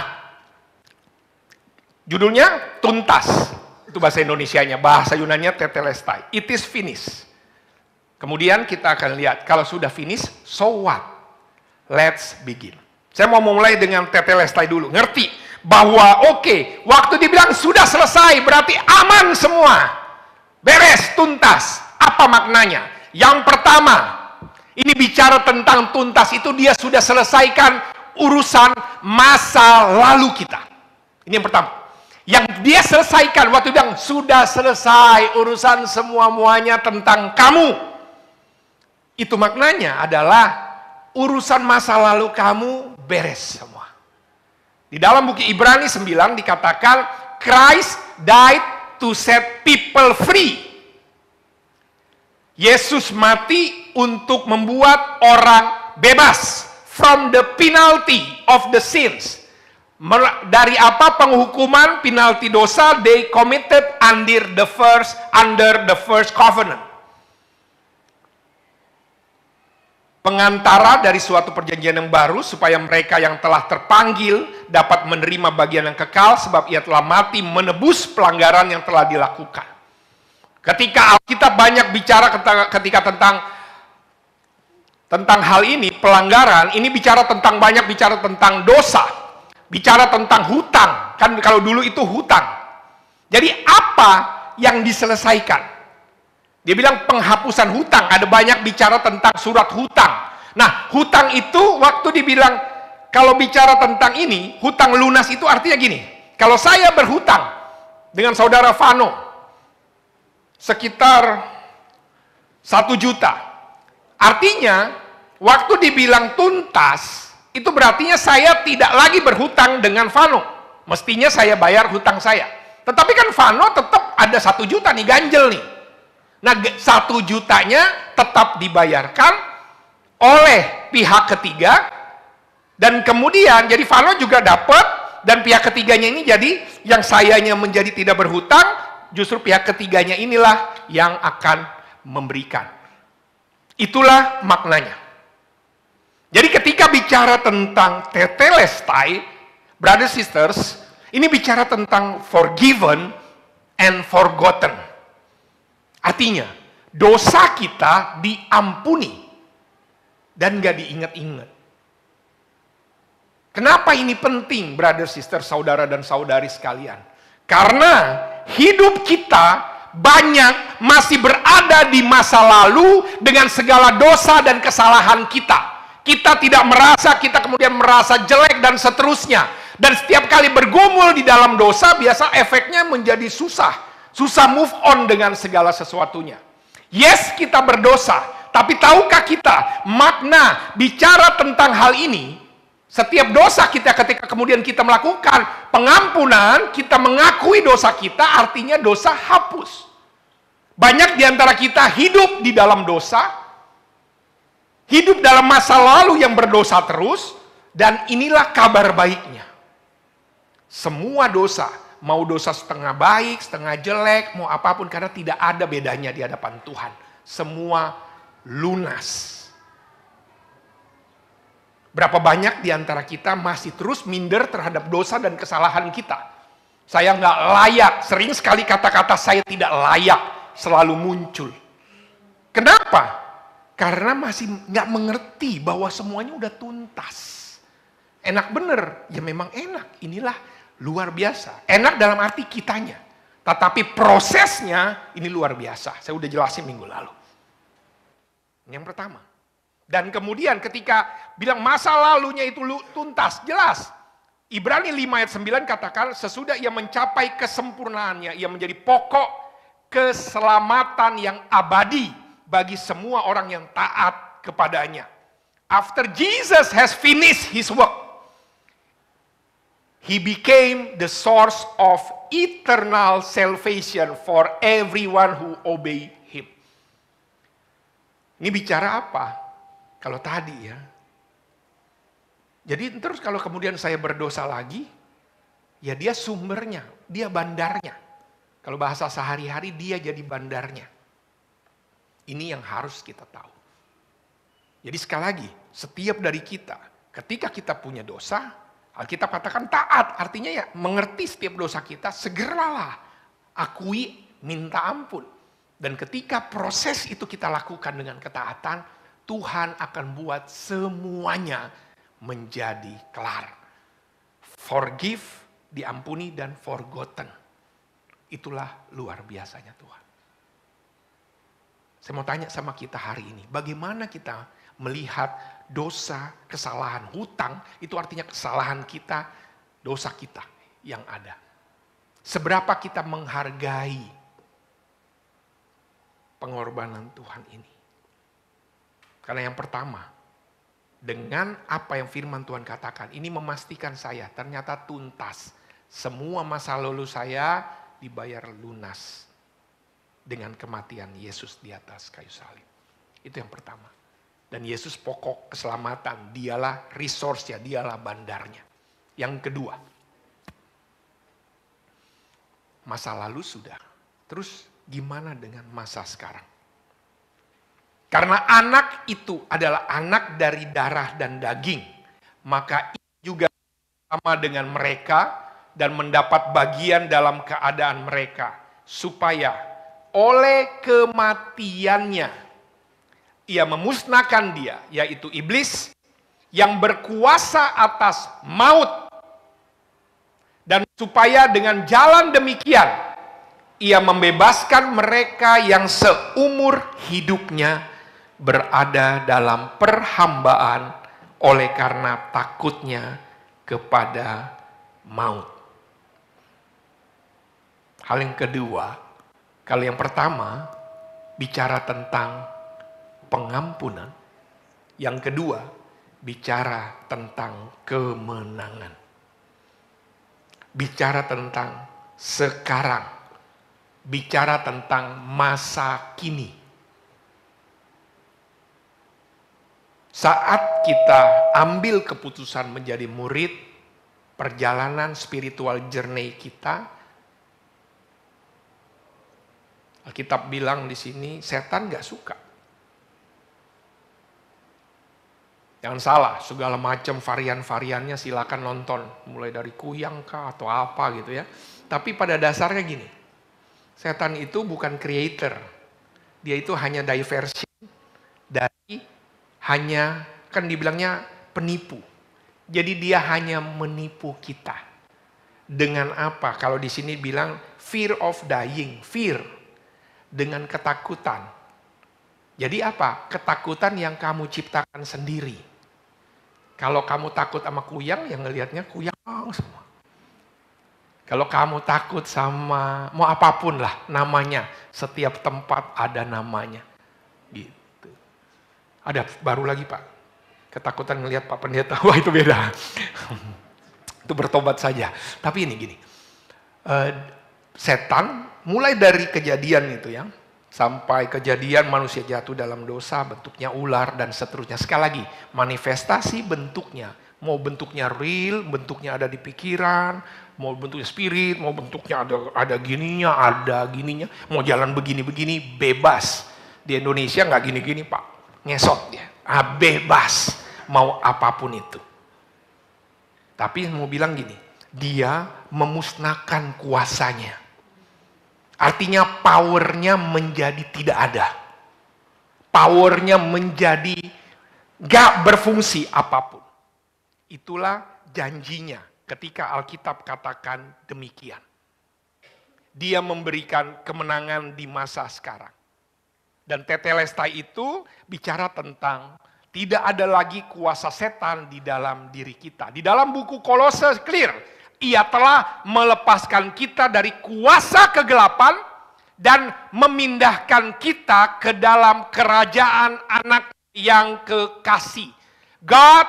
Speaker 3: judulnya tuntas. Itu bahasa Indonesianya, bahasa Yunaninya tetelestai. It is finished. Kemudian kita akan lihat, kalau sudah finish, so what? Let's begin. Saya mau mulai dengan tetelestai dulu. Ngerti bahwa oke, waktu dibilang sudah selesai, berarti aman semua. Beres, tuntas. Apa maknanya? Yang pertama, ini bicara tentang tuntas itu dia sudah selesaikan urusan masa lalu kita. Ini yang pertama. Yang dia selesaikan waktu bilang sudah selesai urusan semua-muanya tentang kamu. Itu maknanya adalah urusan masa lalu kamu beres semua. Di dalam buku Ibrani 9 dikatakan Christ died to set people free. Yesus mati untuk membuat orang bebas from the penalty of the sins. Dari apa penghukuman penalti dosa they committed under the first covenant. Pengantara dari suatu perjanjian yang baru supaya mereka yang telah terpanggil dapat menerima bagian yang kekal sebab ia telah mati menebus pelanggaran yang telah dilakukan. Ketika kita banyak bicara ketika tentang hal ini, pelanggaran, ini bicara tentang banyak bicara tentang dosa. Bicara tentang hutang, kan kalau dulu itu hutang. Jadi apa yang diselesaikan? Dia bilang penghapusan hutang, ada banyak bicara tentang surat hutang. Nah, hutang itu waktu dibilang, kalau bicara tentang ini, hutang lunas itu artinya gini, kalau saya berhutang dengan saudara Vano, sekitar 1 juta, artinya, waktu dibilang tuntas, itu berarti saya tidak lagi berhutang dengan Vano. Mestinya saya bayar hutang saya. Tetapi kan Vano tetap ada 1 juta nih, ganjel nih. Nah 1 jutanya tetap dibayarkan. oleh pihak ketiga, dan kemudian jadi Fano juga dapat, dan pihak ketiganya ini jadi yang sayanya menjadi tidak berhutang, justru pihak ketiganya inilah yang akan memberikan. Itulah maknanya. Jadi ketika bicara tentang tetelestai, brothers sisters, ini bicara tentang forgiven and forgotten. Artinya, dosa kita diampuni dan gak diingat-ingat. Kenapa ini penting, brothers sisters, saudara dan saudari sekalian? Karena hidup kita banyak masih berada di masa lalu dengan segala dosa dan kesalahan kita. Kita tidak merasa, kita kemudian merasa jelek dan seterusnya. Dan setiap kali bergumul di dalam dosa, biasa efeknya menjadi susah. Susah move on dengan segala sesuatunya. Yes, kita berdosa. Tapi tahukah kita makna bicara tentang hal ini? Setiap dosa kita ketika kemudian kita melakukan pengampunan, kita mengakui dosa kita, artinya dosa hapus. Banyak di antara kita hidup di dalam dosa, hidup dalam masa lalu yang berdosa terus, dan inilah kabar baiknya. Semua dosa, mau dosa setengah baik, setengah jelek, mau apapun, karena tidak ada bedanya di hadapan Tuhan. Semua lunas. Berapa banyak di antara kita masih terus minder terhadap dosa dan kesalahan kita. Saya nggak layak, sering sekali kata-kata saya tidak layak selalu muncul. Kenapa? Karena masih nggak mengerti bahwa semuanya udah tuntas. Enak bener, ya memang enak, inilah luar biasa. Enak dalam arti kitanya. Tetapi prosesnya ini luar biasa. Saya udah jelasin minggu lalu. Yang pertama. Dan kemudian ketika bilang masa lalunya itu tuntas, jelas. Ibrani 5 ayat 9 katakan, sesudah ia mencapai kesempurnaannya, ia menjadi pokok keselamatan yang abadi bagi semua orang yang taat kepadanya. After Jesus has finished his work, he became the source of eternal salvation for everyone who obey him. Ini bicara apa? Kalau tadi ya. Jadi terus kalau kemudian saya berdosa lagi, ya dia sumbernya, dia bandarnya. Kalau bahasa sehari-hari dia jadi bandarnya. Ini yang harus kita tahu. Jadi sekali lagi, setiap dari kita, ketika kita punya dosa, Alkitab katakan taat, artinya ya mengerti setiap dosa kita, segeralah akui, minta ampun. Dan ketika proses itu kita lakukan dengan ketaatan, Tuhan akan buat semuanya menjadi kelar. Forgive, diampuni, dan forgotten. Itulah luar biasanya Tuhan. Saya mau tanya sama kita hari ini, bagaimana kita melihat dosa, kesalahan, hutang, itu artinya kesalahan kita, dosa kita yang ada. Seberapa kita menghargai pengorbanan Tuhan ini. Karena yang pertama, dengan apa yang firman Tuhan katakan, ini memastikan saya ternyata tuntas. Semua masa lalu saya dibayar lunas dengan kematian Yesus di atas kayu salib. Itu yang pertama. Dan Yesus pokok keselamatan, dialah resource-nya, dialah bandarnya. Yang kedua, masa lalu sudah. Terus gimana dengan masa sekarang? Karena anak itu adalah anak dari darah dan daging, maka ia juga sama dengan mereka dan mendapat bagian dalam keadaan mereka, supaya oleh kematiannya ia memusnahkan dia, yaitu iblis yang berkuasa atas maut, dan supaya dengan jalan demikian ia membebaskan mereka yang seumur hidupnya berada dalam perhambaan oleh karena takutnya kepada maut. Hal yang kedua, kalau yang pertama bicara tentang pengampunan, yang kedua bicara tentang kemenangan. Bicara tentang sekarang, bicara tentang masa kini. Saat kita ambil keputusan menjadi murid, perjalanan spiritual journey kita, Alkitab bilang di sini, setan gak suka. Jangan salah, segala macam varian-variannya silakan nonton. Mulai dari kuyang kah atau apa gitu ya. Tapi pada dasarnya gini, setan itu bukan creator. Dia itu hanya diversion dari hanya, kan dibilangnya penipu. Jadi dia hanya menipu kita. Dengan apa? Kalau di sini bilang fear of dying, fear. Dengan ketakutan. Jadi apa? Ketakutan yang kamu ciptakan sendiri. Kalau kamu takut sama kuyang, yang ngelihatnya kuyang semua. Kalau kamu takut sama, mau apapun lah namanya. Setiap tempat ada namanya. Gitu. Ada baru lagi Pak. Ketakutan ngelihat Pak Pendeta. Wah itu beda. Itu bertobat saja. Tapi ini gini. Setan mulai dari kejadian itu ya. Sampai kejadian manusia jatuh dalam dosa, bentuknya ular dan seterusnya. Sekali lagi, manifestasi bentuknya. Mau bentuknya real, bentuknya ada di pikiran, mau bentuknya spirit, mau bentuknya ada gininya, ada gininya. Mau jalan begini-begini, bebas. Di Indonesia nggak gini-gini Pak, ngesot dia. Bebas, mau apapun itu. Tapi mau bilang gini, dia memusnahkan kuasanya. Artinya powernya menjadi tidak ada. Powernya menjadi gak berfungsi apapun. Itulah janjinya ketika Alkitab katakan demikian. Dia memberikan kemenangan di masa sekarang. Dan tetelestai itu bicara tentang tidak ada lagi kuasa setan di dalam diri kita. Di dalam buku Kolose clear. Ia telah melepaskan kita dari kuasa kegelapan dan memindahkan kita ke dalam kerajaan anak yang kekasih. God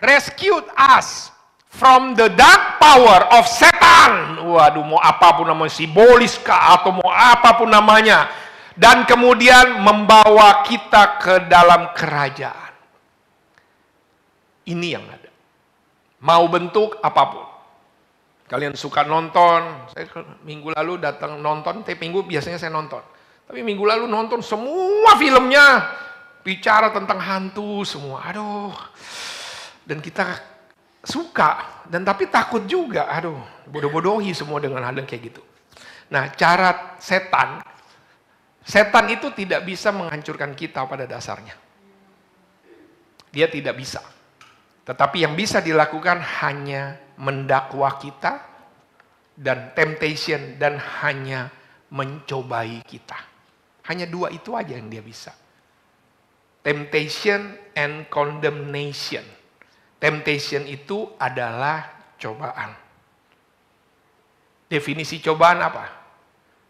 Speaker 3: rescued us from the dark power of Satan. Waduh, mau apapun namanya, simbolis kah atau mau apapun namanya. Dan kemudian membawa kita ke dalam kerajaan. Ini yang ada. Mau bentuk apapun. Kalian suka nonton, saya minggu lalu datang nonton, tiap minggu biasanya saya nonton. Tapi minggu lalu nonton semua filmnya, bicara tentang hantu semua. Aduh, dan kita suka, dan tapi takut juga. Aduh, bodoh-bodohi semua dengan hal yang kayak gitu. Nah, cara setan itu tidak bisa menghancurkan kita pada dasarnya. Dia tidak bisa. Tetapi yang bisa dilakukan hanya mendakwa kita dan temptation dan hanya mencobai kita. Hanya dua itu aja yang dia bisa. Temptation and condemnation. Temptation itu adalah cobaan. Definisi cobaan apa?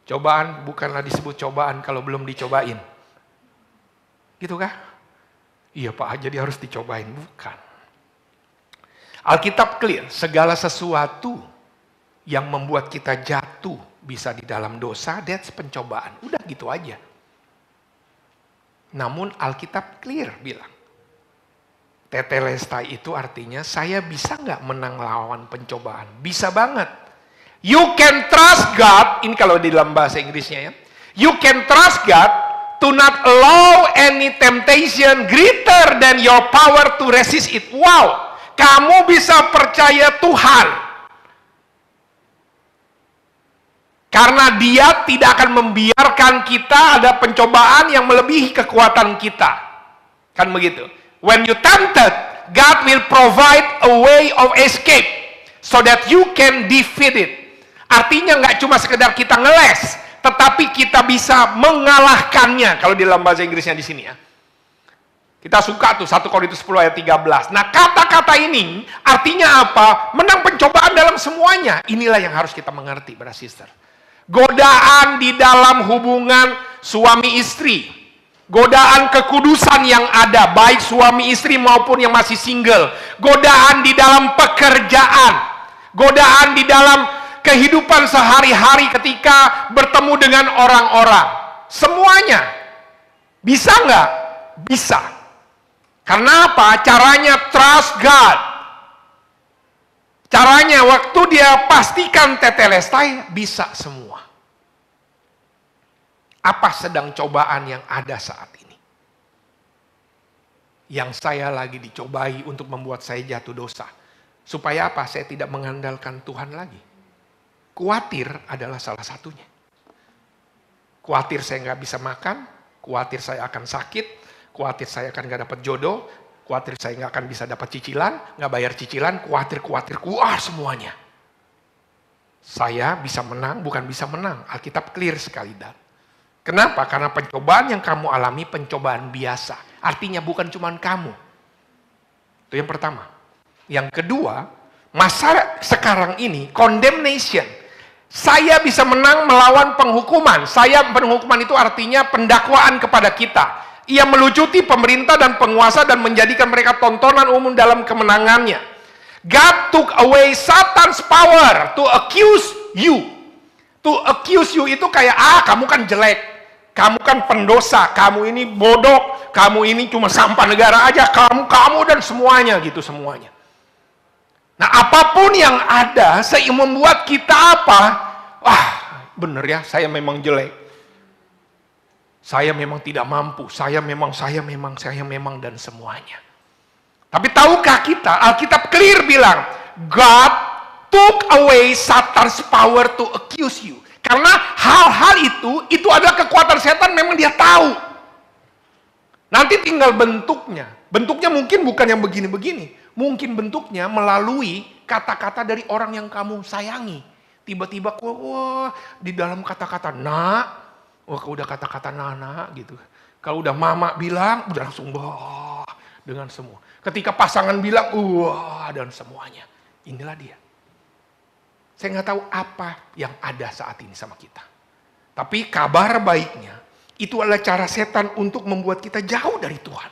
Speaker 3: Cobaan bukanlah disebut cobaan kalau belum dicobain. Gitu kah? Iya Pak, jadi harus dicobain. Bukan. Alkitab clear, segala sesuatu yang membuat kita jatuh bisa di dalam dosa, that's pencobaan. Udah gitu aja. Namun Alkitab clear bilang, tetelestai itu artinya saya bisa nggak menang lawan pencobaan? Bisa banget. You can trust God, ini kalau di dalam bahasa Inggrisnya ya. You can trust God to not allow any temptation greater than your power to resist it. Wow. Kamu bisa percaya Tuhan. Karena dia tidak akan membiarkan kita ada pencobaan yang melebihi kekuatan kita. Kan begitu. When you tempted, God will provide a way of escape. So that you can defeat it. Artinya nggak cuma sekedar kita ngeles. Tetapi kita bisa mengalahkannya. Kalau di dalam bahasa Inggrisnya di sini ya. Kita suka tuh 1 Korintus 10 ayat 13. Nah kata-kata ini artinya apa? Menang pencobaan dalam semuanya. Inilah yang harus kita mengerti, brother sister. Godaan di dalam hubungan suami istri. Godaan kekudusan yang ada, baik suami istri maupun yang masih single. Godaan di dalam pekerjaan. Godaan di dalam kehidupan sehari-hari ketika bertemu dengan orang-orang. Semuanya. Bisa nggak? Bisa. Karena apa? Caranya trust God. Caranya waktu dia pastikan tetelestai, bisa semua. Apa sedang cobaan yang ada saat ini? Yang saya lagi dicobai untuk membuat saya jatuh dosa. Supaya apa? Saya tidak mengandalkan Tuhan lagi. Khawatir adalah salah satunya. Khawatir saya nggak bisa makan, khawatir saya akan sakit, khawatir saya akan nggak dapat jodoh, khawatir saya nggak akan bisa dapat cicilan, nggak bayar cicilan, khawatir, semuanya. Saya bisa menang, bukan bisa menang. Alkitab clear sekali, Dan. Kenapa? Karena pencobaan yang kamu alami pencobaan biasa. Artinya bukan cuma kamu. Itu yang pertama. Yang kedua, masa sekarang ini, condemnation. Saya bisa menang melawan penghukuman. Penghukuman itu artinya pendakwaan kepada kita. Ia melucuti pemerintah dan penguasa dan menjadikan mereka tontonan umum dalam kemenangannya. God took away Satan's power to accuse you. To accuse you itu kayak, kamu kan jelek, kamu kan pendosa, kamu ini bodoh, kamu ini cuma sampah negara aja, kamu dan semuanya gitu semuanya. Nah, apapun yang ada, membuat kita apa? Bener ya, saya memang jelek. Saya memang tidak mampu, saya memang dan semuanya. Tapi tahukah kita, Alkitab clear bilang, God took away Satan's power to accuse you. Karena hal-hal itu adalah kekuatan setan, memang dia tahu. Nanti tinggal bentuknya. Bentuknya mungkin bukan yang begini-begini. Mungkin bentuknya melalui kata-kata dari orang yang kamu sayangi. Tiba-tiba, di dalam kata-kata nak, kalau udah kata-kata nana gitu. Kalau udah mama bilang, udah langsung dengan semua. Ketika pasangan bilang, dan semuanya. Inilah dia. Saya nggak tahu apa yang ada saat ini sama kita. Tapi kabar baiknya, itu adalah cara setan untuk membuat kita jauh dari Tuhan.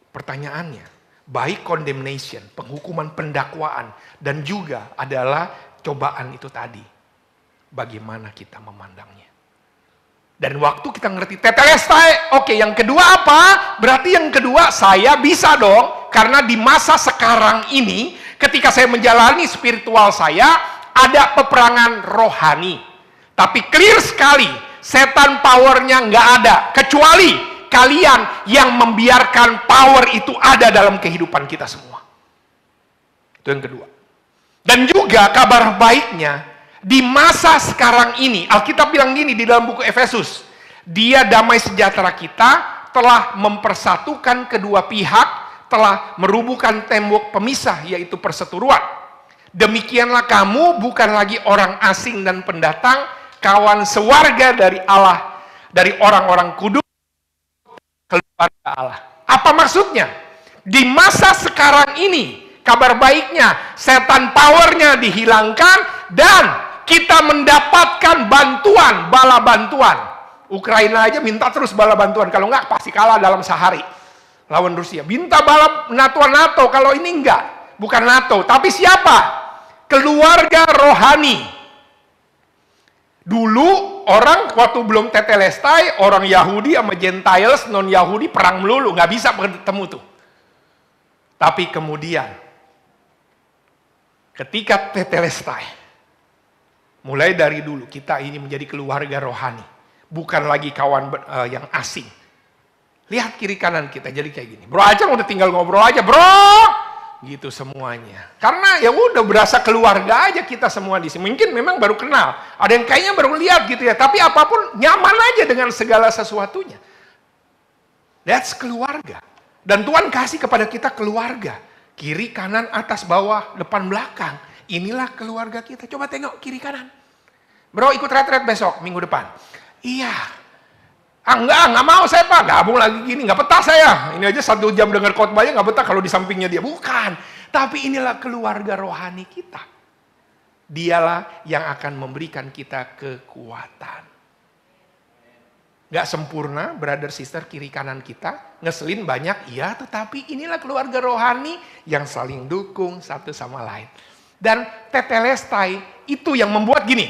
Speaker 3: Pertanyaannya, baik condemnation, penghukuman pendakwaan, dan juga adalah cobaan itu tadi. Bagaimana kita memandangnya. Dan waktu kita ngerti tetelestai, oke, yang kedua apa? Berarti yang kedua saya bisa dong, karena di masa sekarang ini, ketika saya menjalani spiritual saya, ada peperangan rohani. Tapi clear sekali, setan powernya nggak ada, kecuali kalian yang membiarkan power itu ada dalam kehidupan kita semua. Itu yang kedua. Dan juga kabar baiknya, di masa sekarang ini, Alkitab bilang gini di dalam buku Efesus, Dia damai sejahtera kita telah mempersatukan kedua pihak, telah merubuhkan tembok pemisah, yaitu perseteruan. Demikianlah kamu bukan lagi orang asing dan pendatang, kawan sewarga dari Allah, dari orang-orang kudus, keluarga Allah. Apa maksudnya? Di masa sekarang ini, kabar baiknya, setan powernya dihilangkan, dan kita mendapatkan bantuan, bala bantuan. Ukraina aja minta terus bala bantuan, kalau enggak pasti kalah dalam sehari lawan Rusia. Minta bala NATO, kalau ini enggak, bukan NATO, tapi siapa? Keluarga rohani. Dulu orang waktu belum tetelestai, orang Yahudi sama Gentiles non Yahudi perang melulu, nggak bisa bertemu tuh. Tapi kemudian ketika tetelestai, mulai dari dulu kita ini menjadi keluarga rohani, bukan lagi kawan yang asing. Lihat kiri kanan kita jadi kayak gini. Bro Ajang udah tinggal ngobrol aja, bro. Gitu semuanya. Karena ya udah berasa keluarga aja kita semua di sini. Mungkin memang baru kenal. Ada yang kayaknya baru lihat gitu ya. Tapi apapun nyaman aja dengan segala sesuatunya. That's keluarga. Dan Tuhan kasih kepada kita keluarga. Kiri, kanan, atas, bawah, depan, belakang. Inilah keluarga kita. Coba tengok kiri kanan. Bro ikut retret besok, minggu depan. Iya. Enggak mau saya Pak, gabung lagi gini, nggak betah saya. Ini aja 1 jam dengar khotbahnya nggak betah kalau di sampingnya dia. Bukan, tapi inilah keluarga rohani kita. Dialah yang akan memberikan kita kekuatan. Nggak sempurna, brother sister kiri kanan kita, ngeselin banyak, iya, tetapi inilah keluarga rohani yang saling dukung satu sama lain. Dan tetelestai itu yang membuat gini,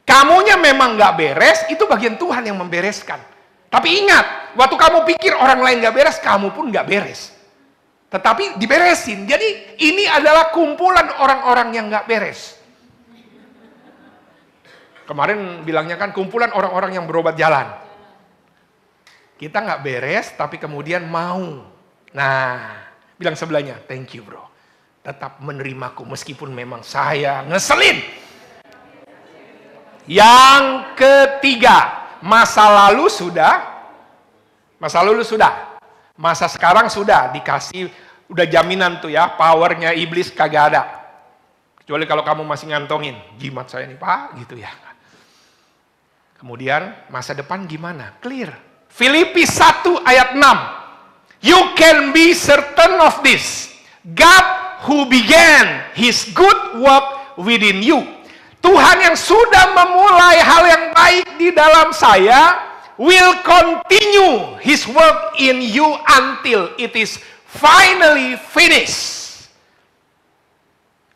Speaker 3: kamunya memang nggak beres, itu bagian Tuhan yang membereskan. Tapi ingat, waktu kamu pikir orang lain gak beres, kamu pun gak beres. Tetapi diberesin. Jadi ini adalah kumpulan orang-orang yang gak beres. Kemarin bilangnya kan kumpulan orang-orang yang berobat jalan. Kita gak beres, tapi kemudian mau. Nah, bilang sebelahnya, thank you bro. Tetap menerimaku meskipun memang saya ngeselin. Yang ketiga, masa lalu sudah, masa sekarang sudah dikasih, udah jaminan tuh ya, powernya iblis kagak ada. Kecuali kalau kamu masih ngantongin, jimat saya nih Pak, gitu ya. Kemudian masa depan gimana? Clear. Filipi 1 ayat 6. You can be certain of this. God who began His good work within you. Tuhan yang sudah memulai hal yang baik di dalam saya will continue His work in you until it is finally finished.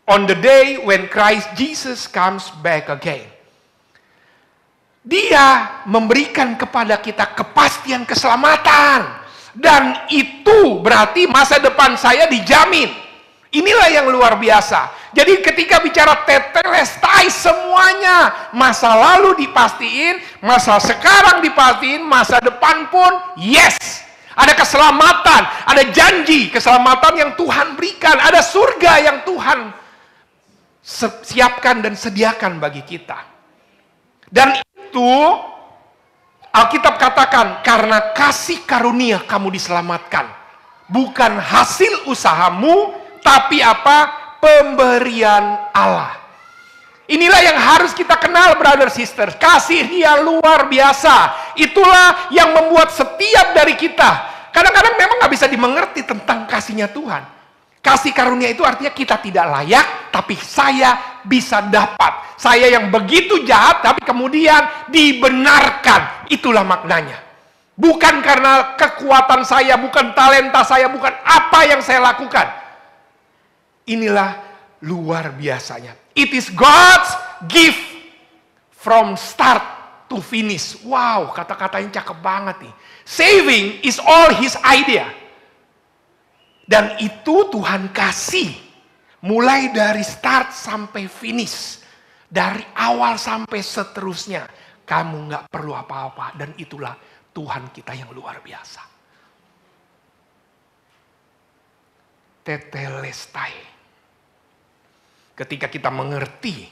Speaker 3: On the day when Christ Jesus comes back again. Dia memberikan kepada kita kepastian keselamatan. Dan itu berarti masa depan saya dijamin. Inilah yang luar biasa. Jadi ketika bicara tetelestai semuanya, masa lalu dipastiin, masa sekarang dipastiin, masa depan pun yes. Ada keselamatan, ada janji keselamatan yang Tuhan berikan, ada surga yang Tuhan siapkan dan sediakan bagi kita. Dan itu Alkitab katakan, karena kasih karunia kamu diselamatkan. Bukan hasil usahamu, tapi apa? Pemberian Allah. Inilah yang harus kita kenal, brother sister. Kasih Dia luar biasa. Itulah yang membuat setiap dari kita. Kadang-kadang memang nggak bisa dimengerti tentang kasihnya Tuhan. Kasih karunia itu artinya kita tidak layak, tapi saya bisa dapat. Saya yang begitu jahat, tapi kemudian dibenarkan. Itulah maknanya. Bukan karena kekuatan saya, bukan talenta saya, bukan apa yang saya lakukan. Inilah luar biasanya. It is God's gift from start to finish. Wow, kata-katanya cakep banget nih. Saving is all His idea. Dan itu Tuhan kasih. Mulai dari start sampai finish. Dari awal sampai seterusnya. Kamu gak perlu apa-apa. Dan itulah Tuhan kita yang luar biasa. Tetelestai. Ketika kita mengerti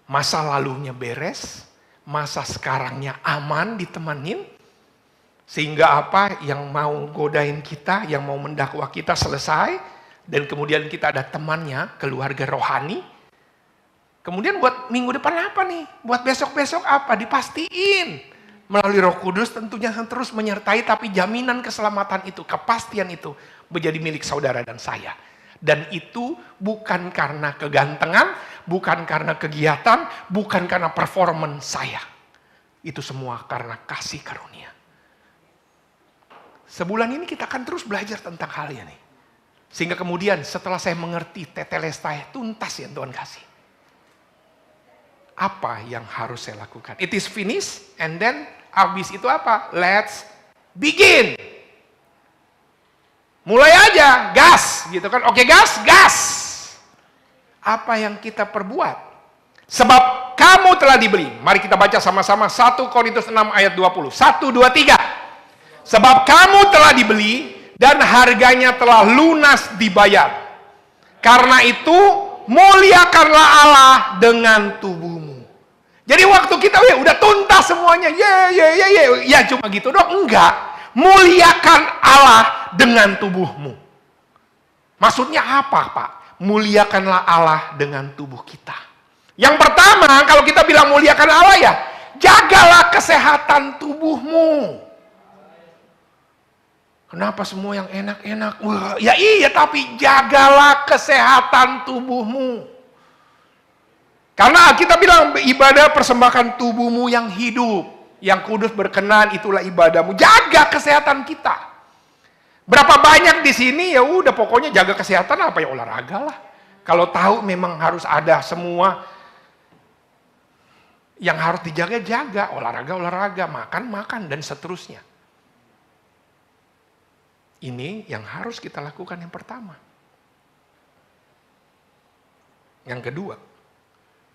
Speaker 3: masa lalunya beres, masa sekarangnya aman ditemenin, sehingga apa yang mau godain kita, yang mau mendakwa kita selesai, dan kemudian kita ada temannya, keluarga rohani. Kemudian buat minggu depan apa nih? Buat besok-besok apa? Dipastiin. Melalui Roh Kudus tentunya terus menyertai, tapi jaminan keselamatan itu, kepastian itu menjadi milik saudara dan saya. Dan itu bukan karena kegantengan, bukan karena kegiatan, bukan karena performance saya. Itu semua karena kasih karunia. Sebulan ini kita akan terus belajar tentang hal ini. Sehingga kemudian setelah saya mengerti tetelestai, tuntas yang Tuhan kasih. Apa yang harus saya lakukan? It is finished, and then habis itu apa? Let's begin. Mulai aja, gas, gitu kan? Oke, gas. Apa yang kita perbuat? Sebab kamu telah dibeli. Mari kita baca sama-sama 1 Korintus 6 ayat 20. 1, 2, 3. Sebab kamu telah dibeli dan harganya telah lunas dibayar. Karena itu muliakanlah Allah dengan tubuhmu. Jadi waktu kita udah tuntas semuanya, ya cuma gitu dong, enggak. Muliakan Allah dengan tubuhmu. Maksudnya apa, Pak? Muliakanlah Allah dengan tubuh kita. Yang pertama, kalau kita bilang muliakan Allah ya, jagalah kesehatan tubuhmu. Kenapa semua yang enak-enak? Wah, ya iya, tapi jagalah kesehatan tubuhmu. Karena kita bilang ibadah persembahkan tubuhmu yang hidup. Yang kudus berkenan, itulah ibadahmu. Jaga kesehatan kita. Berapa banyak di sini ya udah pokoknya jaga kesehatan apa ya olahraga lah. Kalau tahu memang harus ada semua Yang harus dijaga-jaga, olahraga, makan, dan seterusnya. Ini yang harus kita lakukan yang pertama. Yang kedua,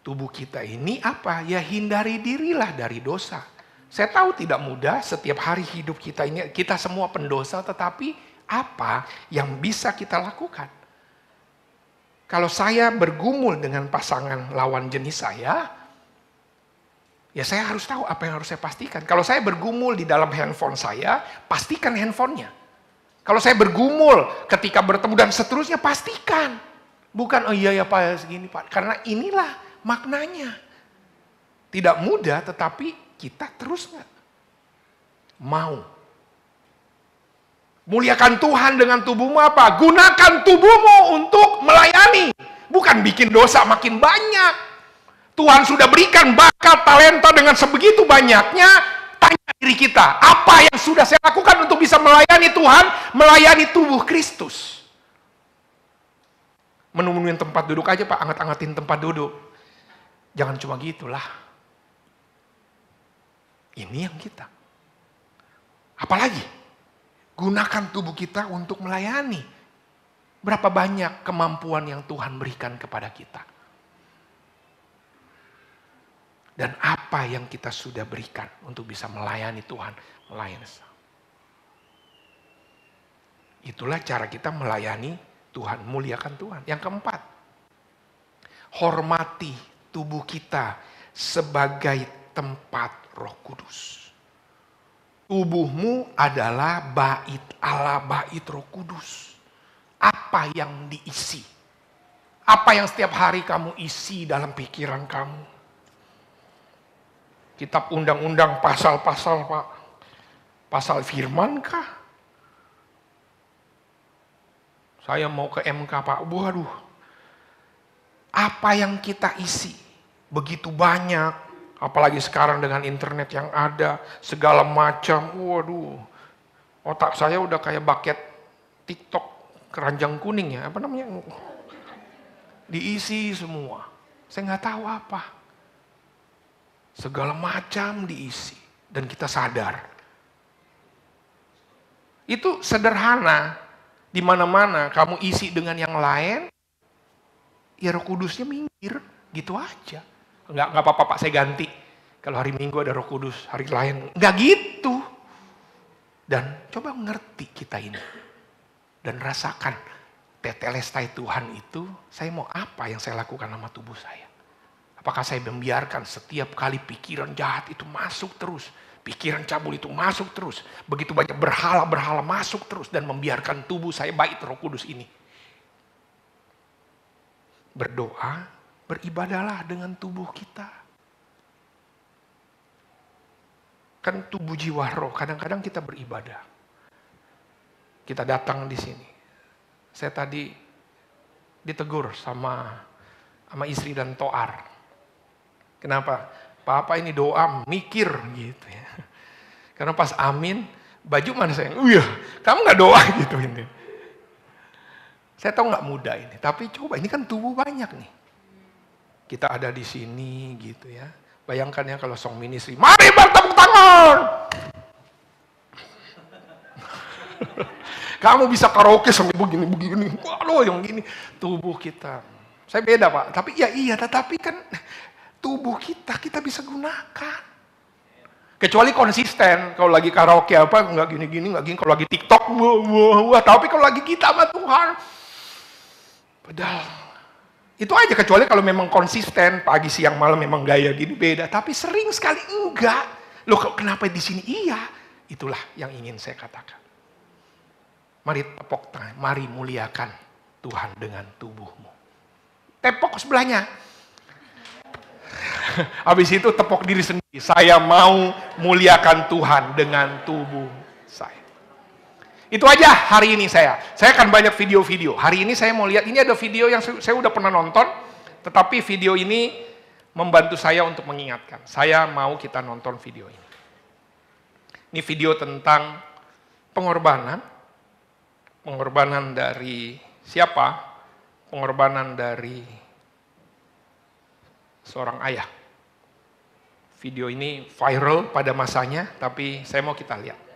Speaker 3: tubuh kita ini apa? Ya hindari dirilah dari dosa. Saya tahu tidak mudah, setiap hari hidup kita ini, kita semua pendosa, tetapi apa yang bisa kita lakukan? Kalau saya bergumul dengan pasangan lawan jenis saya, ya saya harus tahu apa yang harus saya pastikan. Kalau saya bergumul di dalam handphone saya, pastikan handphonenya. Kalau saya bergumul ketika bertemu dan seterusnya, pastikan. Bukan, oh iya ya Pak, segini Pak. Karena inilah maknanya. Tidak mudah, tetapi kita terus nggak mau. Muliakan Tuhan dengan tubuhmu apa? Gunakan tubuhmu untuk melayani. Bukan bikin dosa makin banyak. Tuhan sudah berikan bakat, talenta dengan sebegitu banyaknya. Tanya diri kita, apa yang sudah saya lakukan untuk bisa melayani Tuhan, melayani tubuh Kristus? Menemuin tempat duduk aja Pak, anget-angetin tempat duduk. Jangan cuma gitulah. Ini yang kita. Apalagi? Gunakan tubuh kita untuk melayani. Berapa banyak kemampuan yang Tuhan berikan kepada kita. Dan apa yang kita sudah berikan untuk bisa melayani Tuhan. Melayani. Itulah cara kita melayani Tuhan, muliakan Tuhan. Yang keempat, hormati tubuh kita sebagai tempat Roh Kudus. Tubuhmu adalah bait Allah, bait Roh Kudus. Apa yang diisi? Apa yang setiap hari kamu isi dalam pikiran kamu? Kitab undang-undang pasal-pasal Pak. Pasal firman kah? Saya mau ke MK Pak. Waduh. Apa yang kita isi? Begitu banyak. Apalagi sekarang dengan internet yang ada, segala macam, waduh. Otak saya udah kayak bucket TikTok keranjang kuning ya, apa namanya? Diisi semua. Saya nggak tahu apa. Segala macam diisi. Dan kita sadar. Itu sederhana. Di mana-mana kamu isi dengan yang lain, ya Roh Kudusnya minggir, gitu aja. Enggak apa-apa Pak, saya ganti. Kalau hari Minggu ada Roh Kudus, hari lain enggak gitu. Dan coba ngerti kita ini. Dan rasakan tetelestai Tuhan itu, saya mau apa yang saya lakukan sama tubuh saya. Apakah saya membiarkan setiap kali pikiran jahat itu masuk terus. Pikiran cabul itu masuk terus. Begitu banyak berhala-berhala masuk terus. Dan membiarkan tubuh saya bait Roh Kudus ini. Berdoa. Beribadalah dengan tubuh kita. Kan tubuh jiwa roh, kadang-kadang kita beribadah. Kita datang di sini. Saya tadi ditegur sama istri dan Toar. Kenapa? Papa ini doa mikir gitu ya. Karena pas amin, baju mana saya? Iya, kamu gak doa gitu ini. Saya tahu gak mudah ini, tapi coba ini kan tubuh banyak nih. Kita ada di sini gitu ya. Bayangkan ya kalau song ministry, mari bertepuk tangan. Kamu bisa karaoke sampai begini. Waduh yang gini. Tubuh kita. Saya beda Pak. Tapi ya iya, tetapi kan tubuh kita bisa gunakan. Kecuali konsisten. Kalau lagi karaoke apa, nggak gini-gini, nggak gini. Kalau lagi TikTok, wah. Tapi kalau lagi kita sama Tuhan. Padahal. Itu aja kecuali kalau memang konsisten pagi siang malam memang gaya gini beda, tapi sering sekali enggak. Loh kenapa di sini iya? Itulah yang ingin saya katakan. Mari tepuk tangan, mari muliakan Tuhan dengan tubuhmu. Tepuk sebelahnya. Habis itu tepuk diri sendiri. Saya mau muliakan Tuhan dengan tubuh saya. Itu aja hari ini saya. Saya akan banyak video-video. Hari ini saya mau lihat, ini ada video yang saya udah pernah nonton, tetapi video ini membantu saya untuk mengingatkan. Saya mau kita nonton video ini. Ini video tentang pengorbanan. Pengorbanan dari siapa? Pengorbanan dari seorang ayah. Video ini viral pada masanya, tapi saya mau kita lihat.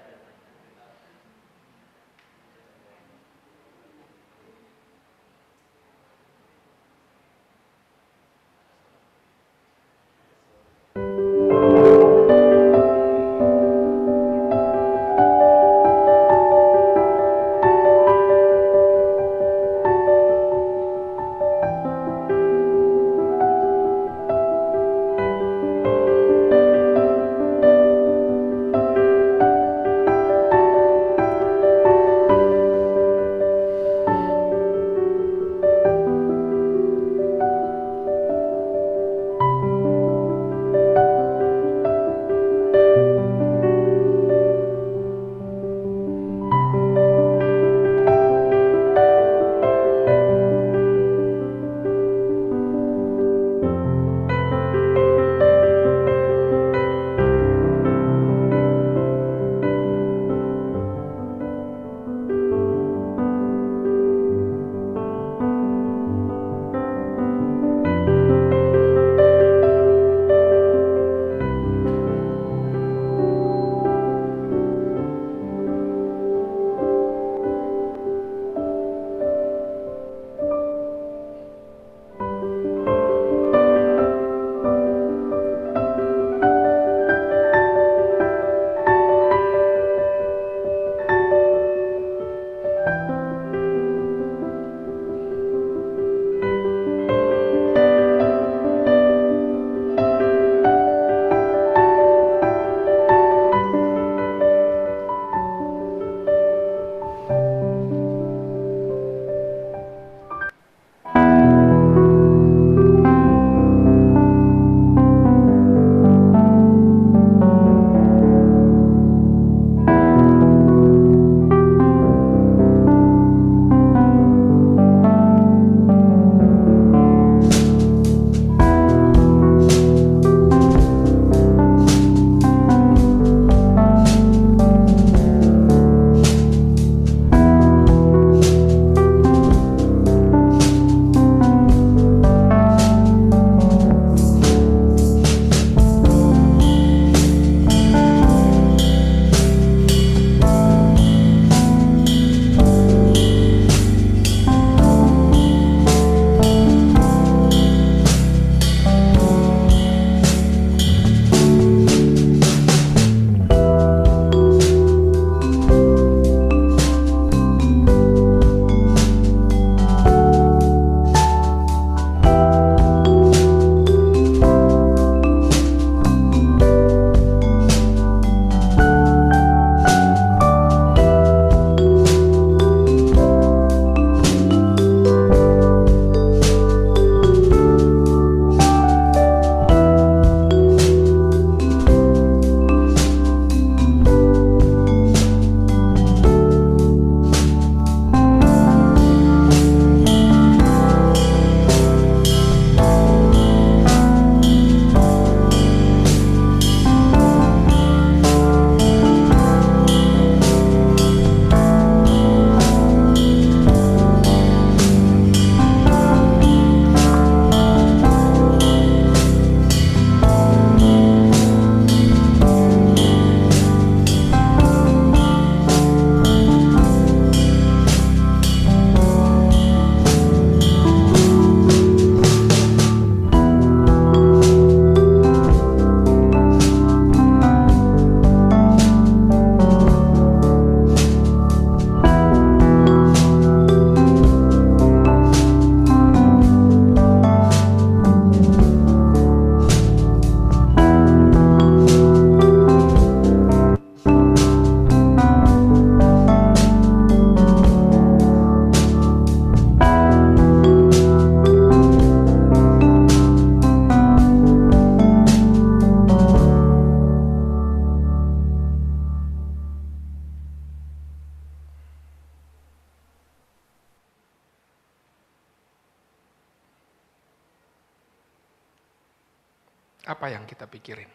Speaker 3: Apa yang kita pikirin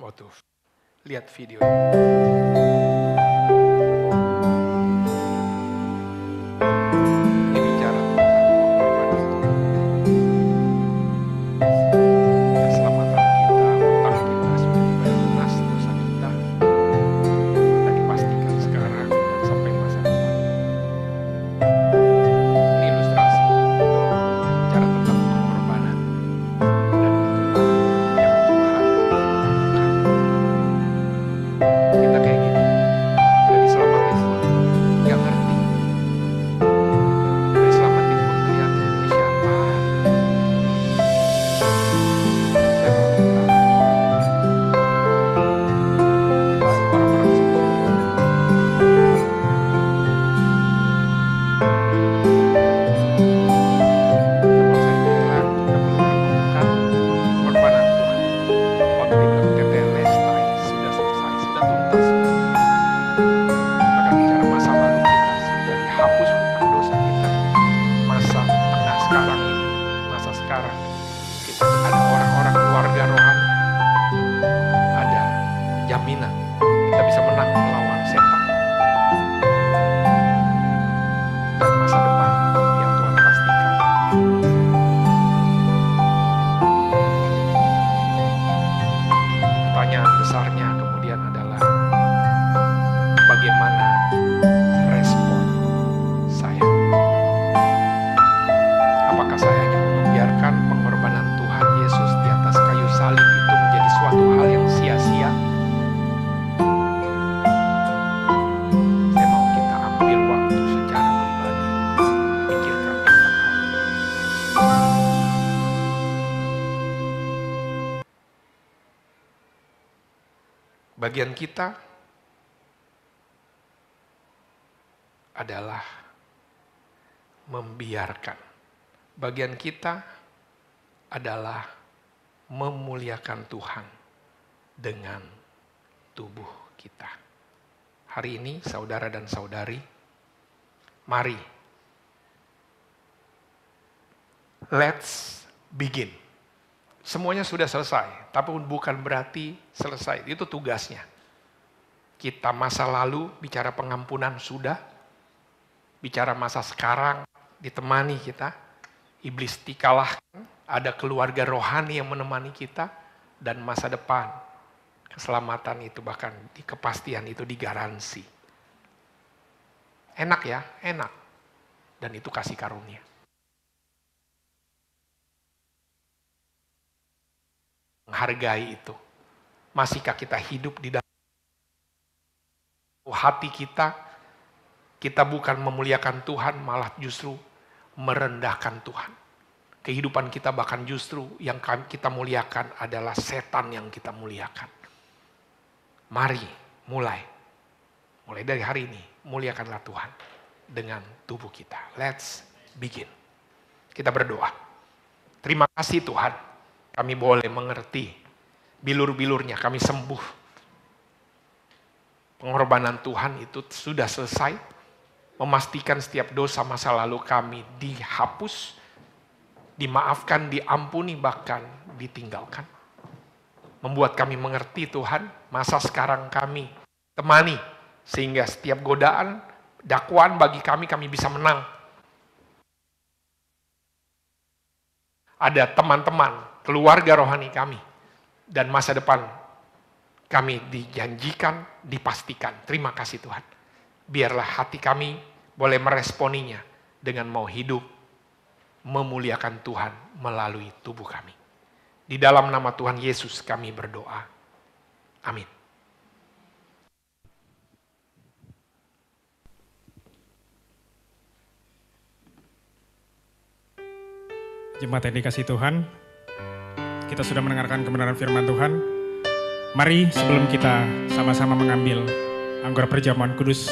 Speaker 3: waktu lihat video ini? Ini bicara tentang keselamatan kita, utang kita. Bagian kita adalah membiarkan. Bagian kita adalah memuliakan Tuhan dengan tubuh kita. Hari ini saudara dan saudari, mari let's begin. Semuanya sudah selesai, tapi bukan berarti selesai. Itu tugasnya. Kita masa lalu bicara pengampunan sudah, bicara masa sekarang ditemani kita, iblis dikalahkan, ada keluarga rohani yang menemani kita, dan masa depan, keselamatan itu bahkan di kepastian itu digaransi. Enak ya, enak. Dan itu kasih karunia. Menghargai itu. Masihkah kita hidup di dalam hati kita? Kita bukan memuliakan Tuhan, malah justru merendahkan Tuhan. Kehidupan kita bahkan justru yang kita muliakan adalah setan yang kita muliakan. Mari mulai dari hari ini, muliakanlah Tuhan dengan tubuh kita. Let's begin. Kita berdoa. Terima kasih Tuhan. Kami boleh mengerti bilur-bilurnya, kami sembuh. Pengorbanan Tuhan itu sudah selesai, memastikan setiap dosa masa lalu kami dihapus, dimaafkan, diampuni, bahkan ditinggalkan. Membuat kami mengerti Tuhan, masa sekarang kami temani, sehingga setiap godaan, dakwaan bagi kami bisa menang. Ada teman-teman, keluarga rohani kami, dan masa depan kami dijanjikan, dipastikan. Terima kasih Tuhan. Biarlah hati kami boleh meresponinya dengan mau hidup, memuliakan Tuhan melalui tubuh kami. Di dalam nama Tuhan Yesus kami berdoa. Amin.
Speaker 2: Jemaat yang dikasihi Tuhan, kita sudah mendengarkan kebenaran firman Tuhan. Mari sebelum kita sama-sama mengambil anggur perjamuan kudus,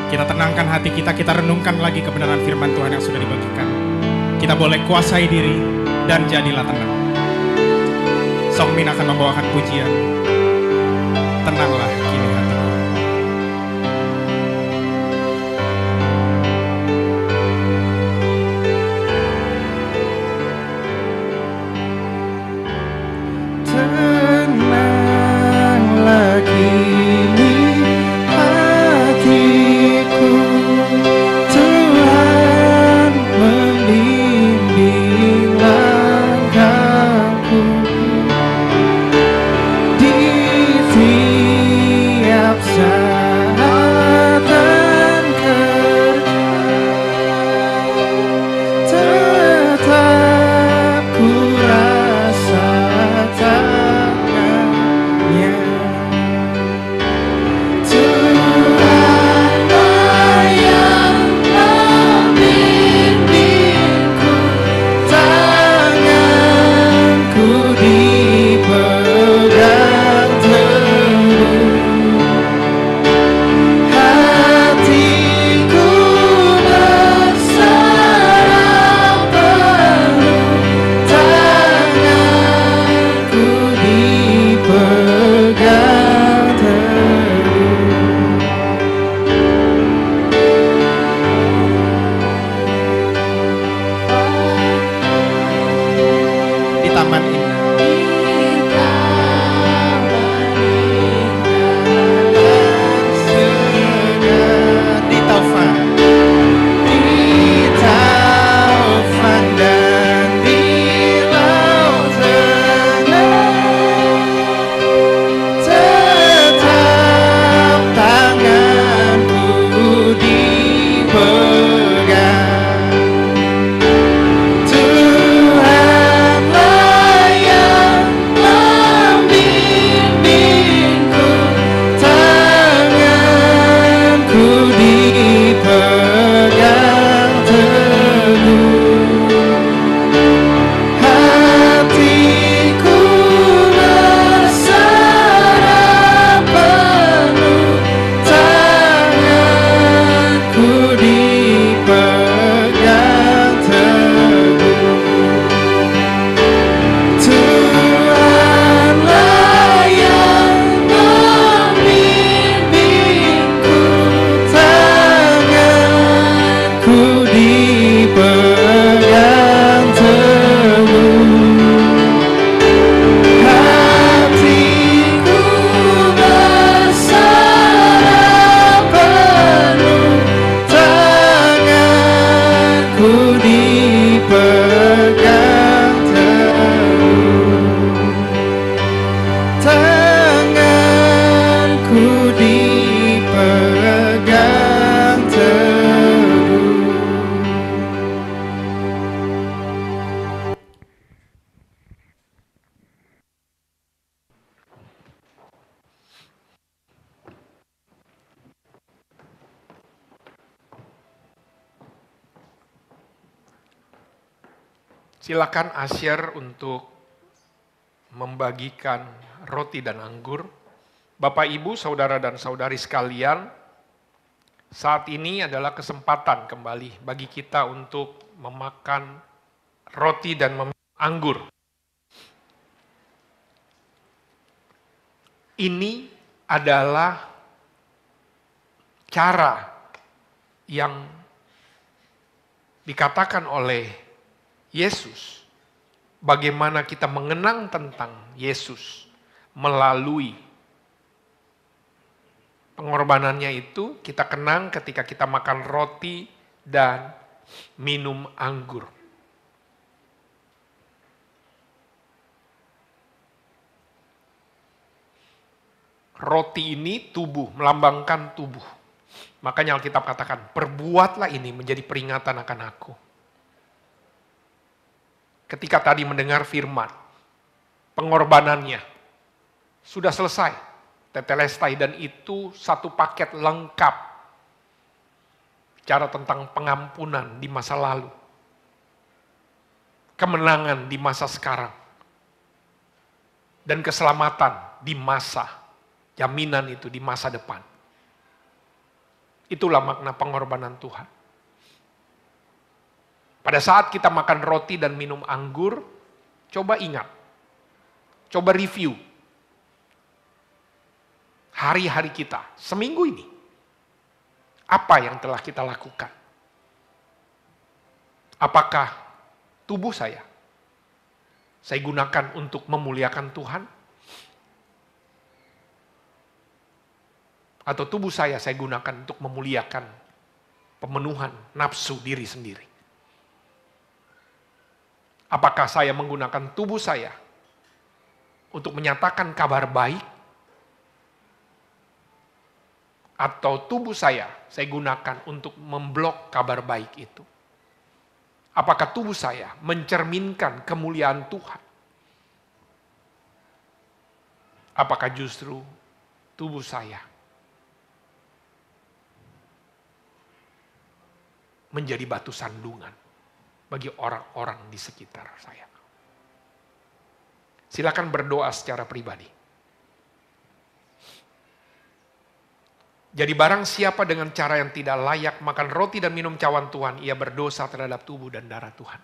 Speaker 2: kita tenangkan hati kita, kita renungkan lagi kebenaran firman Tuhan yang sudah dibagikan. Kita boleh kuasai diri dan jadilah tenang. Song Min akan membawakan pujian, tenanglah kini hatiku.
Speaker 4: Tenanglah kini hatiku, Tuhan membimbing langkahku di dipegang teguh, tanganku dipegang teguh.
Speaker 3: Silakan Asyar untuk membagikan roti dan anggur. Bapak, Ibu, Saudara dan Saudari sekalian, saat ini adalah kesempatan kembali bagi kita untuk memakan roti dan meminum anggur. Ini adalah cara yang dikatakan oleh Yesus, bagaimana kita mengenang tentang Yesus melalui pengorbanannya itu, kita kenang ketika kita makan roti dan minum anggur. Roti ini tubuh, melambangkan tubuh. Makanya Alkitab katakan, perbuatlah ini menjadi peringatan akan aku. Ketika tadi mendengar firman, pengorbanannya sudah selesai, tetelestai, dan itu satu paket lengkap. Bicara tentang pengampunan di masa lalu, kemenangan di masa sekarang, dan keselamatan di masa, jaminan itu di masa depan. Itulah makna pengorbanan Tuhan. Pada saat kita makan roti dan minum anggur, coba ingat, coba review hari-hari kita, seminggu ini. Apa yang telah kita lakukan? Apakah tubuh saya gunakan untuk memuliakan Tuhan? Atau tubuh saya gunakan untuk memuliakan pemenuhan nafsu diri sendiri? Apakah saya menggunakan tubuh saya untuk menyatakan kabar baik? Atau tubuh saya gunakan untuk memblok kabar baik itu? Apakah tubuh saya mencerminkan kemuliaan Tuhan? Apakah justru tubuh saya menjadi batu sandungan bagi orang-orang di sekitar saya? Silakan berdoa secara pribadi. Jadi barang siapa dengan cara yang tidak layak makan roti dan minum cawan Tuhan, ia berdosa terhadap tubuh dan darah Tuhan.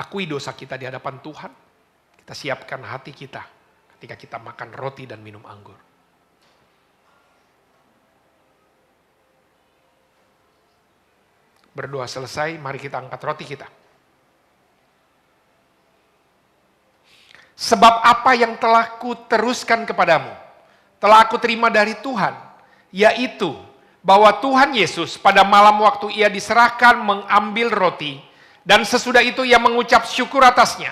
Speaker 3: Akui dosa kita di hadapan Tuhan. Kita siapkan hati kita ketika kita makan roti dan minum anggur. Berdoa selesai, mari kita angkat roti kita. Sebab apa yang telah kuteruskan kepadamu, telah aku terima dari Tuhan, yaitu bahwa Tuhan Yesus pada malam waktu ia diserahkan mengambil roti, dan sesudah itu ia mengucap syukur atasnya.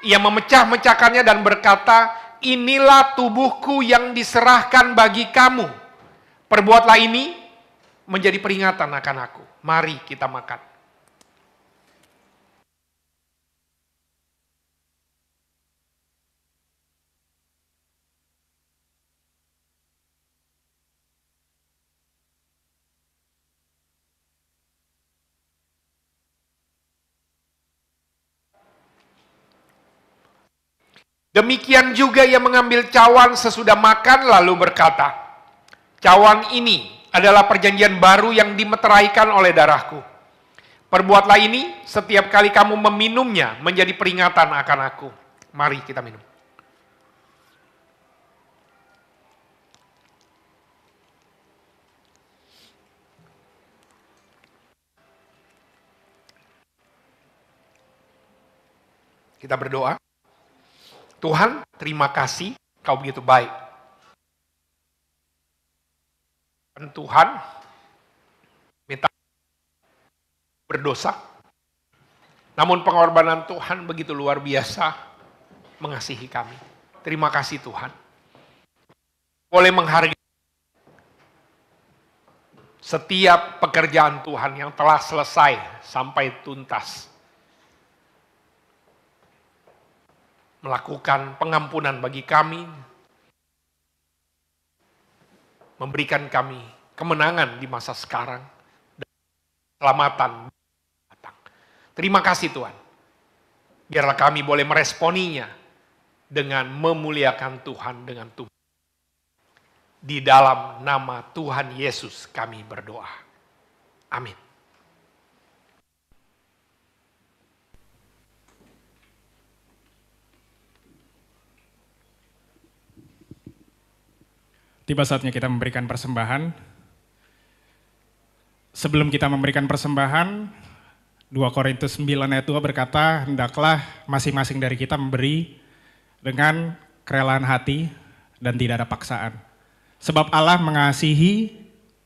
Speaker 3: Ia memecah-mecahkannya dan berkata, inilah tubuhku yang diserahkan bagi kamu. Perbuatlah ini menjadi peringatan akan aku. Mari kita makan. Demikian juga ia mengambil cawan sesudah makan lalu berkata, cawan ini adalah perjanjian baru yang dimeteraikan oleh darahku. Perbuatlah ini setiap kali kamu meminumnya menjadi peringatan akan aku. Mari kita minum. Kita berdoa. Tuhan, terima kasih, Kau begitu baik. Tuhan, minta berdosa. Namun pengorbanan Tuhan begitu luar biasa mengasihi kami. Terima kasih Tuhan. Boleh menghargai setiap pekerjaan Tuhan yang telah selesai sampai tuntas. Melakukan pengampunan bagi kami, memberikan kami kemenangan di masa sekarang, dan keselamatan datang. Terima kasih Tuhan. Biarlah kami boleh meresponinya dengan memuliakan Tuhan dengan tubuh. Di dalam nama Tuhan Yesus kami berdoa. Amin.
Speaker 2: Tiba saatnya kita memberikan persembahan. Sebelum kita memberikan persembahan, 2 Korintus 9 ayat 2 berkata, hendaklah masing-masing dari kita memberi dengan kerelaan hati dan tidak ada paksaan. Sebab Allah mengasihi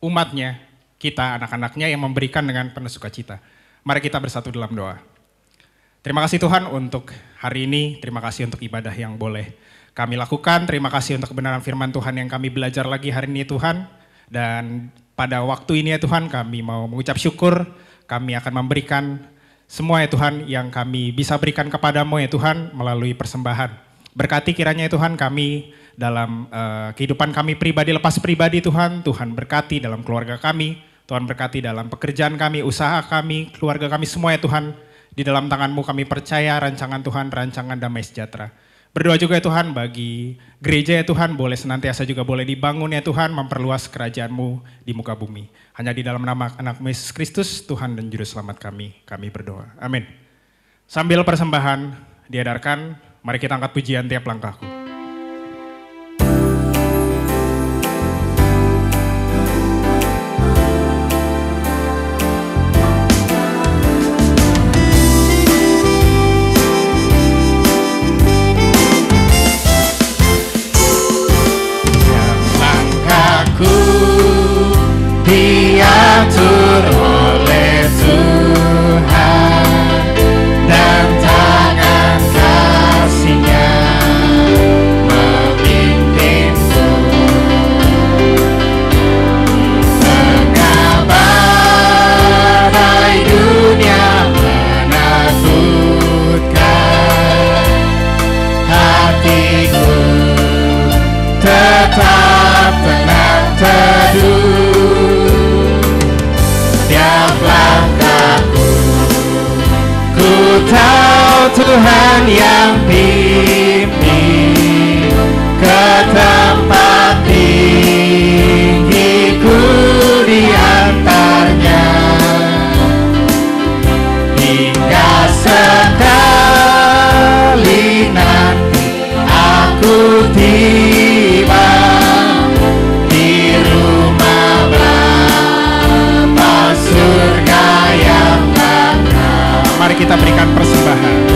Speaker 2: umatnya, kita anak-anaknya yang memberikan dengan penuh sukacita. Mari kita bersatu dalam doa. Terima kasih Tuhan untuk hari ini, terima kasih untuk ibadah yang boleh kami lakukan, terima kasih untuk kebenaran firman Tuhan yang kami belajar lagi hari ini Tuhan. Dan pada waktu ini ya Tuhan, kami mau mengucap syukur, kami akan memberikan semua ya Tuhan yang kami bisa berikan kepadamu ya Tuhan melalui persembahan. Berkati kiranya ya Tuhan kami dalam kehidupan kami pribadi, lepas pribadi Tuhan, Tuhan berkati dalam keluarga kami, Tuhan berkati dalam pekerjaan kami, usaha kami, keluarga kami semua ya Tuhan. Di dalam tangan-Mu kami percaya rancangan Tuhan, rancangan damai sejahtera. Berdoa juga ya Tuhan bagi gereja ya Tuhan, boleh senantiasa juga boleh dibangun ya Tuhan, memperluas kerajaan-Mu di muka bumi. Hanya di dalam nama anak-Mu Yesus Kristus, Tuhan dan Juru Selamat kami berdoa. Amin. Sambil persembahan diedarkan, mari kita angkat pujian tiap langkahku.
Speaker 4: Diatur oleh Tuhan dan tangan kasih-Nya memimpinku. Tengah badai dunia menakutkan, hatiku tetap tenang teduh. Ku tahu Tuhan yang pimpin ke tempat tinggi, ku diantarnya hingga sekali nanti aku tiba di rumah Bapa surga yang bakal.
Speaker 2: Mari kita berikan persembahan.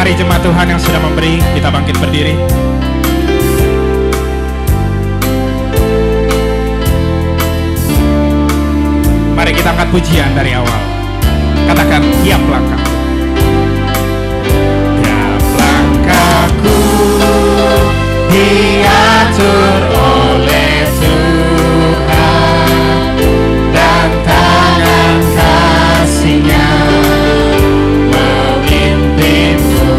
Speaker 2: Mari jemaat Tuhan yang sudah memberi, kita bangkit berdiri. Mari kita angkat pujian dari awal. Katakan tiap langkah.
Speaker 4: Tiap langkahku diatur oleh Tuhan dan tangan kasih-Nya memimpinku.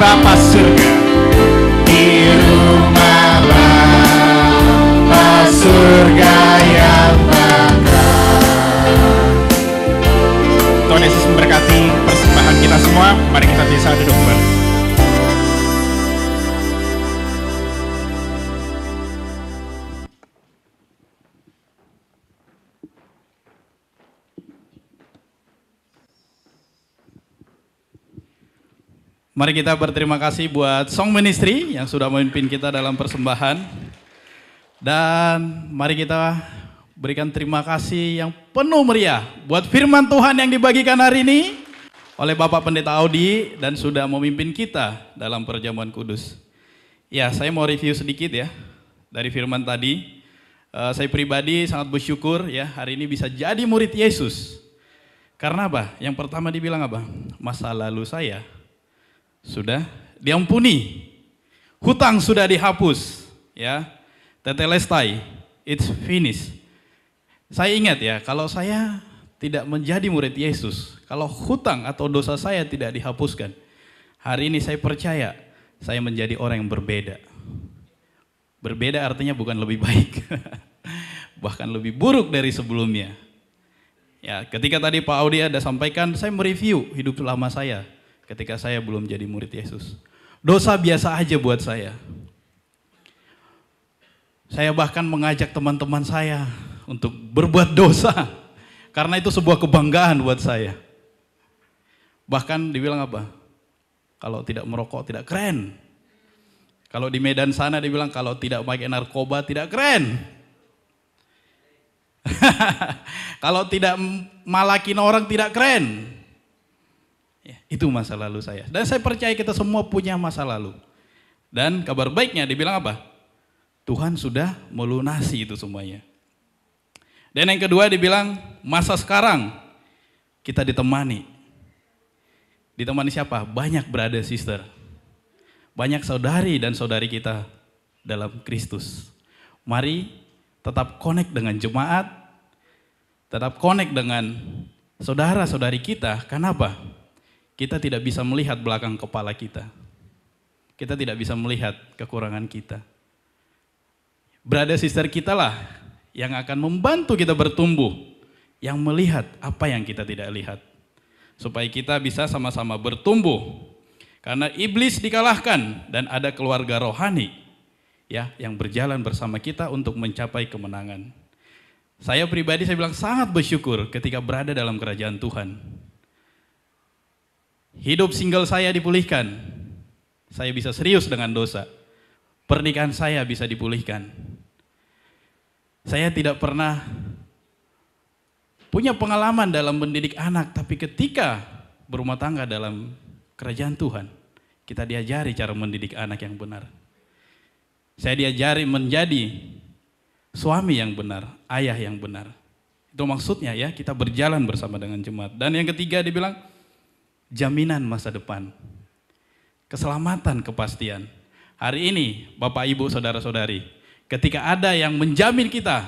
Speaker 2: Bapa surga.
Speaker 4: di rumah Bapa surga yang
Speaker 2: Tuhan Yesus memberkati persembahan kita semua. Mari kita bisa duduk kembali.
Speaker 1: Mari kita berterima kasih buat Song Ministry yang sudah memimpin kita dalam persembahan. Dan mari kita berikan terima kasih yang penuh meriah buat firman Tuhan yang dibagikan hari ini oleh Bapak Pendeta Audi dan sudah memimpin kita dalam perjamuan kudus. Ya, saya mau review sedikit ya dari firman tadi. Saya pribadi sangat bersyukur ya hari ini bisa jadi murid Yesus. Karena apa? Yang pertama dibilang apa? Masa lalu saya sudah diampuni, hutang sudah dihapus, ya, tetelestai, it's finished. Saya ingat ya, kalau saya tidak menjadi murid Yesus, kalau hutang atau dosa saya tidak dihapuskan, hari ini saya percaya saya menjadi orang yang berbeda. Berbeda artinya bukan lebih baik, bahkan lebih buruk dari sebelumnya. Ya, ketika tadi Pak Audi ada sampaikan, saya mereview hidup lama saya ketika saya belum jadi murid Yesus. Dosa biasa aja buat saya. Saya bahkan mengajak teman-teman saya untuk berbuat dosa. Karena itu sebuah kebanggaan buat saya. Bahkan dibilang apa? Kalau tidak merokok tidak keren. Kalau di Medan sana dibilang kalau tidak pakai narkoba tidak keren. Kalau tidak malakin orang tidak keren. Ya, itu masa lalu saya. Dan saya percaya kita semua punya masa lalu. Dan kabar baiknya dibilang apa? Tuhan sudah melunasi itu semuanya. Dan yang kedua dibilang masa sekarang kita ditemani. Ditemani siapa? Banyak brother sister. Banyak saudari dan saudari kita dalam Kristus. Mari tetap connect dengan jemaat. Tetap connect dengan saudara-saudari kita. Kenapa? Kita tidak bisa melihat belakang kepala kita. Kita tidak bisa melihat kekurangan kita. Brother sister kita lah yang akan membantu kita bertumbuh, yang melihat apa yang kita tidak lihat. Supaya kita bisa sama-sama bertumbuh. Karena iblis dikalahkan dan ada keluarga rohani ya yang berjalan bersama kita untuk mencapai kemenangan. Saya pribadi saya bilang sangat bersyukur ketika berada dalam kerajaan Tuhan. Hidup single saya dipulihkan. Saya bisa serius dengan dosa. Pernikahan saya bisa dipulihkan. Saya tidak pernah punya pengalaman dalam mendidik anak, tapi ketika berumah tangga dalam kerajaan Tuhan, kita diajari cara mendidik anak yang benar. Saya diajari menjadi suami yang benar, ayah yang benar. Itu maksudnya ya, kita berjalan bersama dengan jemaat. Dan yang ketiga dibilang, jaminan masa depan. Keselamatan, kepastian. Hari ini, Bapak, Ibu, Saudara-saudari, ketika ada yang menjamin kita,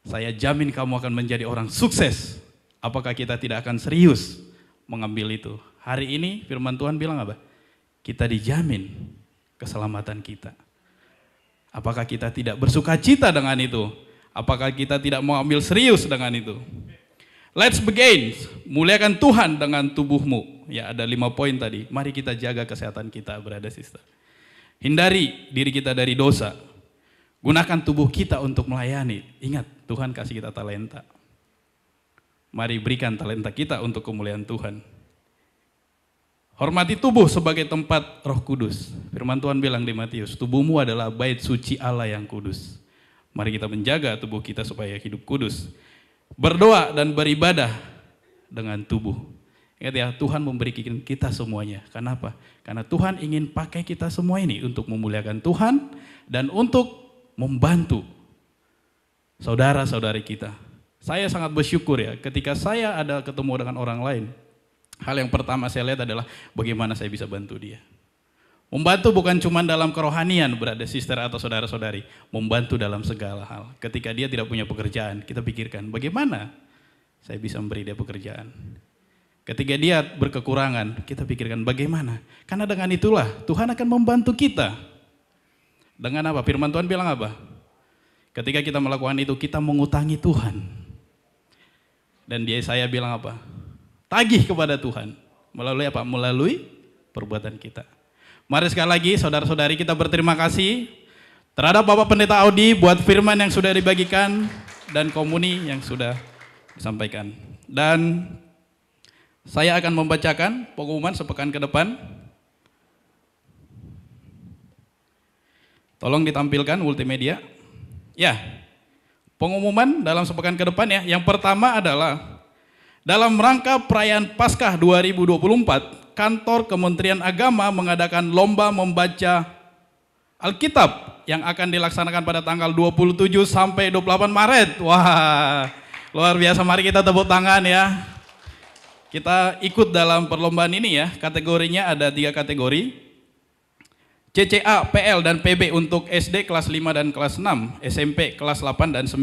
Speaker 1: saya jamin kamu akan menjadi orang sukses. Apakah kita tidak akan serius mengambil itu? Hari ini firman Tuhan bilang apa? Kita dijamin keselamatan kita. Apakah kita tidak bersuka cita dengan itu? Apakah kita tidak mau ambil serius dengan itu? Let's begin. Muliakan Tuhan dengan tubuhmu. Ya, ada 5 poin tadi. Mari kita jaga kesehatan kita, brother sister. Hindari diri kita dari dosa. Gunakan tubuh kita untuk melayani. Ingat, Tuhan kasih kita talenta. Mari berikan talenta kita untuk kemuliaan Tuhan. Hormati tubuh sebagai tempat Roh Kudus. Firman Tuhan bilang di Matius, tubuhmu adalah bait suci Allah yang kudus. Mari kita menjaga tubuh kita supaya hidup kudus. Berdoa dan beribadah dengan tubuh. Ingat ya, Tuhan memberikan kita semuanya. Kenapa? Karena Tuhan ingin pakai kita semua ini untuk memuliakan Tuhan dan untuk membantu saudara-saudari kita. Saya sangat bersyukur ya, ketika saya ada ketemu dengan orang lain, hal yang pertama saya lihat adalah bagaimana saya bisa bantu dia. Membantu bukan cuma dalam kerohanian, brother, sister atau saudara-saudari. Membantu dalam segala hal. Ketika dia tidak punya pekerjaan, kita pikirkan bagaimana saya bisa memberi dia pekerjaan. Ketika dia berkekurangan, kita pikirkan bagaimana? Karena dengan itulah Tuhan akan membantu kita. Dengan apa? Firman Tuhan bilang apa? Ketika kita melakukan itu, kita mengutangi Tuhan. Dan di Yesaya bilang apa? Tagih kepada Tuhan. Melalui apa? Melalui perbuatan kita. Mari sekali lagi saudara-saudari kita berterima kasih terhadap Bapak Pendeta Audi buat firman yang sudah dibagikan dan komuni yang sudah disampaikan. Dan saya akan membacakan pengumuman sepekan ke depan. Tolong ditampilkan multimedia. Ya, pengumuman dalam sepekan ke depan ya. Yang pertama adalah dalam rangka perayaan Paskah 2024, Kantor Kementerian Agama mengadakan lomba membaca Alkitab yang akan dilaksanakan pada tanggal 27 sampai 28 Maret. Wah, luar biasa. Mari kita tepuk tangan ya. Kita ikut dalam perlombaan ini ya. Kategorinya ada 3 kategori. CCA, PL, dan PB untuk SD kelas 5 dan kelas 6, SMP kelas 8 dan 9.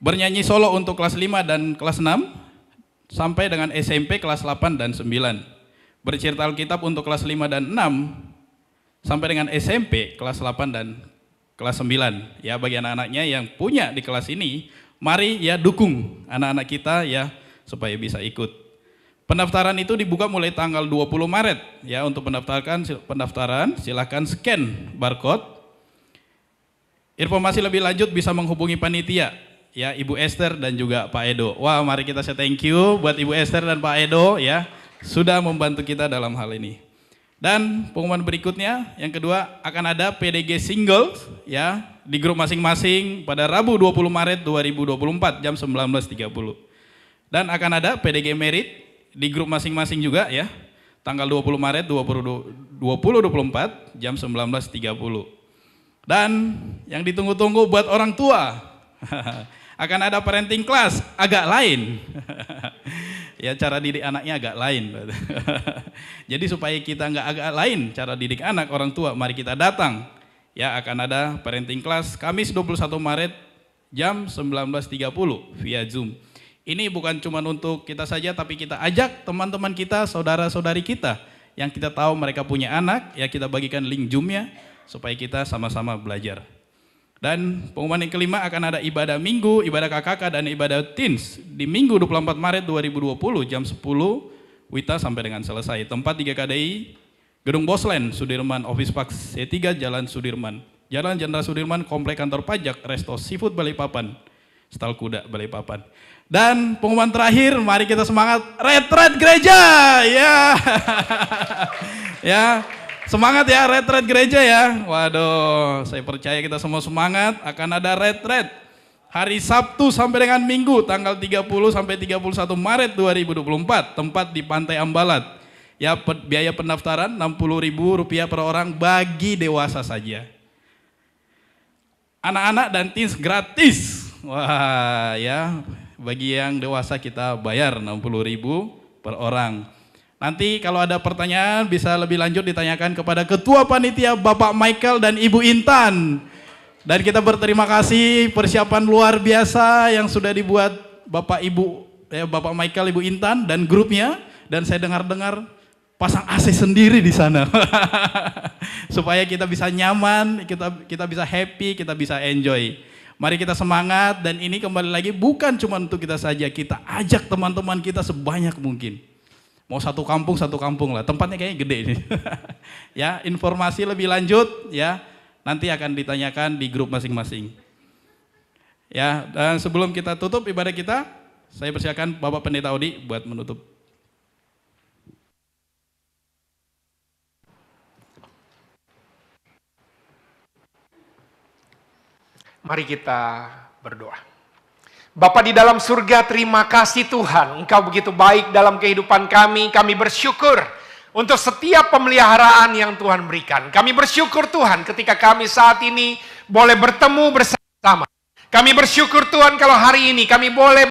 Speaker 1: Bernyanyi solo untuk kelas 5 dan kelas 6, sampai dengan SMP kelas 8 dan 9. Bercerita Alkitab untuk kelas 5 dan 6, sampai dengan SMP kelas 8 dan kelas 9. Ya, bagi anak-anaknya yang punya di kelas ini, mari ya dukung anak-anak kita ya, supaya bisa ikut. Pendaftaran itu dibuka mulai tanggal 20 Maret ya. Untuk pendaftaran silakan scan barcode. Informasi lebih lanjut bisa menghubungi panitia ya, Ibu Esther dan juga Pak Edo. Wah, mari kita say thank you buat Ibu Esther dan Pak Edo ya, sudah membantu kita dalam hal ini. Dan pengumuman berikutnya yang kedua akan ada PDG single ya di grup masing-masing pada Rabu 20 Maret 2024 jam 19.30. Dan akan ada PDG merit di grup masing-masing juga ya, tanggal 20 Maret 2024 jam 19.30. Dan yang ditunggu-tunggu buat orang tua, akan ada parenting class agak lain. Ya, cara didik anaknya agak lain. Jadi supaya kita nggak agak lain cara didik anak orang tua, mari kita datang. Ya, akan ada parenting class Kamis 21 Maret jam 19.30 via Zoom. Ini bukan cuma untuk kita saja, tapi kita ajak teman-teman kita, saudara-saudari kita yang kita tahu mereka punya anak, ya kita bagikan link Zoom-nya supaya kita sama-sama belajar. Dan pengumuman yang kelima akan ada ibadah minggu, ibadah KKK dan ibadah teens di Minggu 24 Maret 2020 jam 10 WITA sampai dengan selesai. Tempat di GKDI, Gedung Bosland, Sudirman, Office Park C3, Jalan Sudirman. Jalan Jenderal Sudirman, Komplek Kantor Pajak, Resto Seafood Balikpapan, Stal Kuda Balikpapan. Dan pengumuman terakhir, mari kita semangat retret gereja, ya, ya, semangat ya retret gereja ya. Waduh, saya percaya kita semua semangat. Akan ada retret hari Sabtu sampai dengan Minggu, tanggal 30 sampai 31 Maret 2024, tempat di Pantai Ambalat. Ya, biaya pendaftaran Rp60.000 per orang bagi dewasa saja. Anak-anak dan teens gratis. Wah, ya. Bagi yang dewasa kita bayar 60.000 per orang. Nanti kalau ada pertanyaan bisa lebih lanjut ditanyakan kepada Ketua Panitia Bapak Michael dan Ibu Intan. Dan kita berterima kasih persiapan luar biasa yang sudah dibuat Bapak Michael, Ibu Intan dan grupnya. Dan saya dengar-dengar pasang AC sendiri di sana. Supaya kita bisa nyaman, kita bisa happy, kita bisa enjoy. Mari kita semangat, dan ini kembali lagi bukan cuma untuk kita saja, kita ajak teman-teman kita sebanyak mungkin. Mau satu kampung lah, tempatnya kayaknya gede ini. Ya, informasi lebih lanjut ya nanti akan ditanyakan di grup masing-masing. Ya, dan sebelum kita tutup ibadah kita, saya persilakan Bapak Pendeta Audi buat menutup.
Speaker 3: Mari kita berdoa. Bapa di dalam surga, terima kasih Tuhan, Engkau begitu baik dalam kehidupan kami. Kami bersyukur untuk setiap pemeliharaan yang Tuhan berikan. Kami bersyukur Tuhan ketika kami saat ini boleh bertemu bersama. Kami bersyukur Tuhan kalau hari ini kami boleh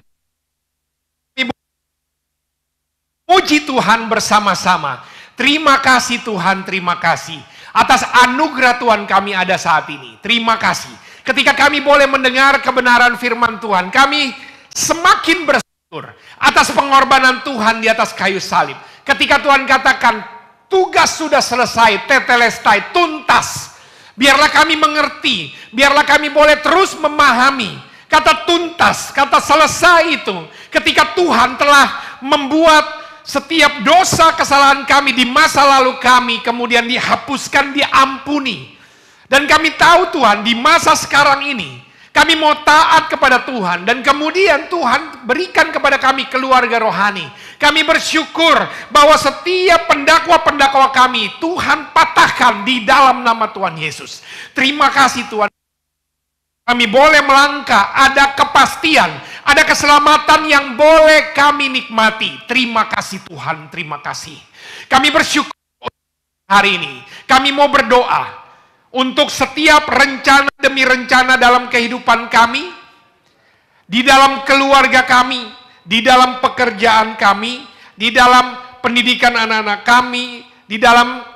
Speaker 3: puji Tuhan bersama-sama. Terima kasih Tuhan, terima kasih atas anugerah Tuhan kami ada saat ini. Terima kasih. Ketika kami boleh mendengar kebenaran firman Tuhan, kami semakin bersatu atas pengorbanan Tuhan di atas kayu salib. Ketika Tuhan katakan, tugas sudah selesai, tetelestai, tuntas. Biarlah kami mengerti, biarlah kami boleh terus memahami. Kata tuntas, kata selesai itu, ketika Tuhan telah membuat setiap dosa kesalahan kami di masa lalu kami, kemudian dihapuskan, diampuni. Dan kami tahu Tuhan, di masa sekarang ini, kami mau taat kepada Tuhan, dan kemudian Tuhan berikan kepada kami keluarga rohani. Kami bersyukur bahwa setiap pendakwa-pendakwa kami, Tuhan patahkan di dalam nama Tuhan Yesus. Terima kasih Tuhan. Kami boleh melangkah, ada kepastian, ada keselamatan yang boleh kami nikmati. Terima kasih Tuhan, terima kasih. Kami bersyukur hari ini. Kami mau berdoa untuk setiap rencana demi rencana dalam kehidupan kami, di dalam keluarga kami, di dalam pekerjaan kami, di dalam pendidikan anak-anak kami, di dalam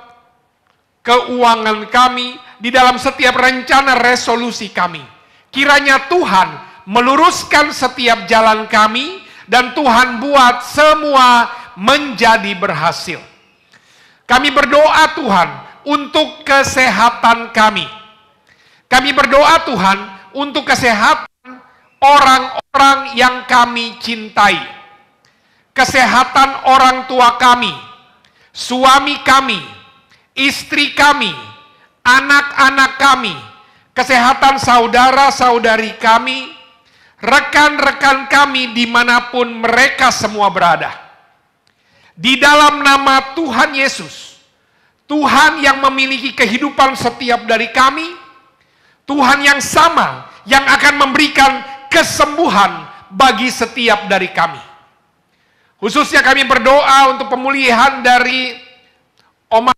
Speaker 3: keuangan kami, di dalam setiap rencana resolusi kami. Kiranya Tuhan meluruskan setiap jalan kami, dan Tuhan buat semua menjadi berhasil. Kami berdoa Tuhan untuk kesehatan kami. Kami berdoa Tuhan untuk kesehatan orang-orang yang kami cintai. Kesehatan orang tua kami, suami kami, istri kami, anak-anak kami, kesehatan saudara-saudari kami, rekan-rekan kami dimanapun mereka semua berada. Di dalam nama Tuhan Yesus, Tuhan yang memiliki kehidupan setiap dari kami, Tuhan yang sama yang akan memberikan kesembuhan bagi setiap dari kami. Khususnya kami berdoa untuk pemulihan dari Oma.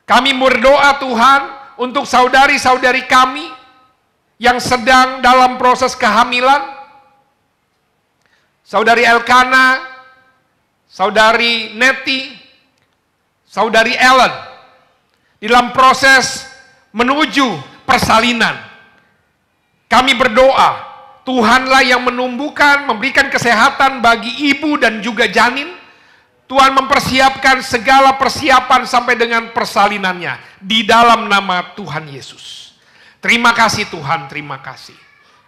Speaker 3: Kami berdoa Tuhan untuk saudari-saudari kami yang sedang dalam proses kehamilan. Saudari Elkana, saudari Neti, saudari Ellen, di dalam proses menuju persalinan. Kami berdoa, Tuhanlah yang menumbuhkan, memberikan kesehatan bagi ibu dan juga janin. Tuhan mempersiapkan segala persiapan sampai dengan persalinannya, di dalam nama Tuhan Yesus. Terima kasih Tuhan, terima kasih.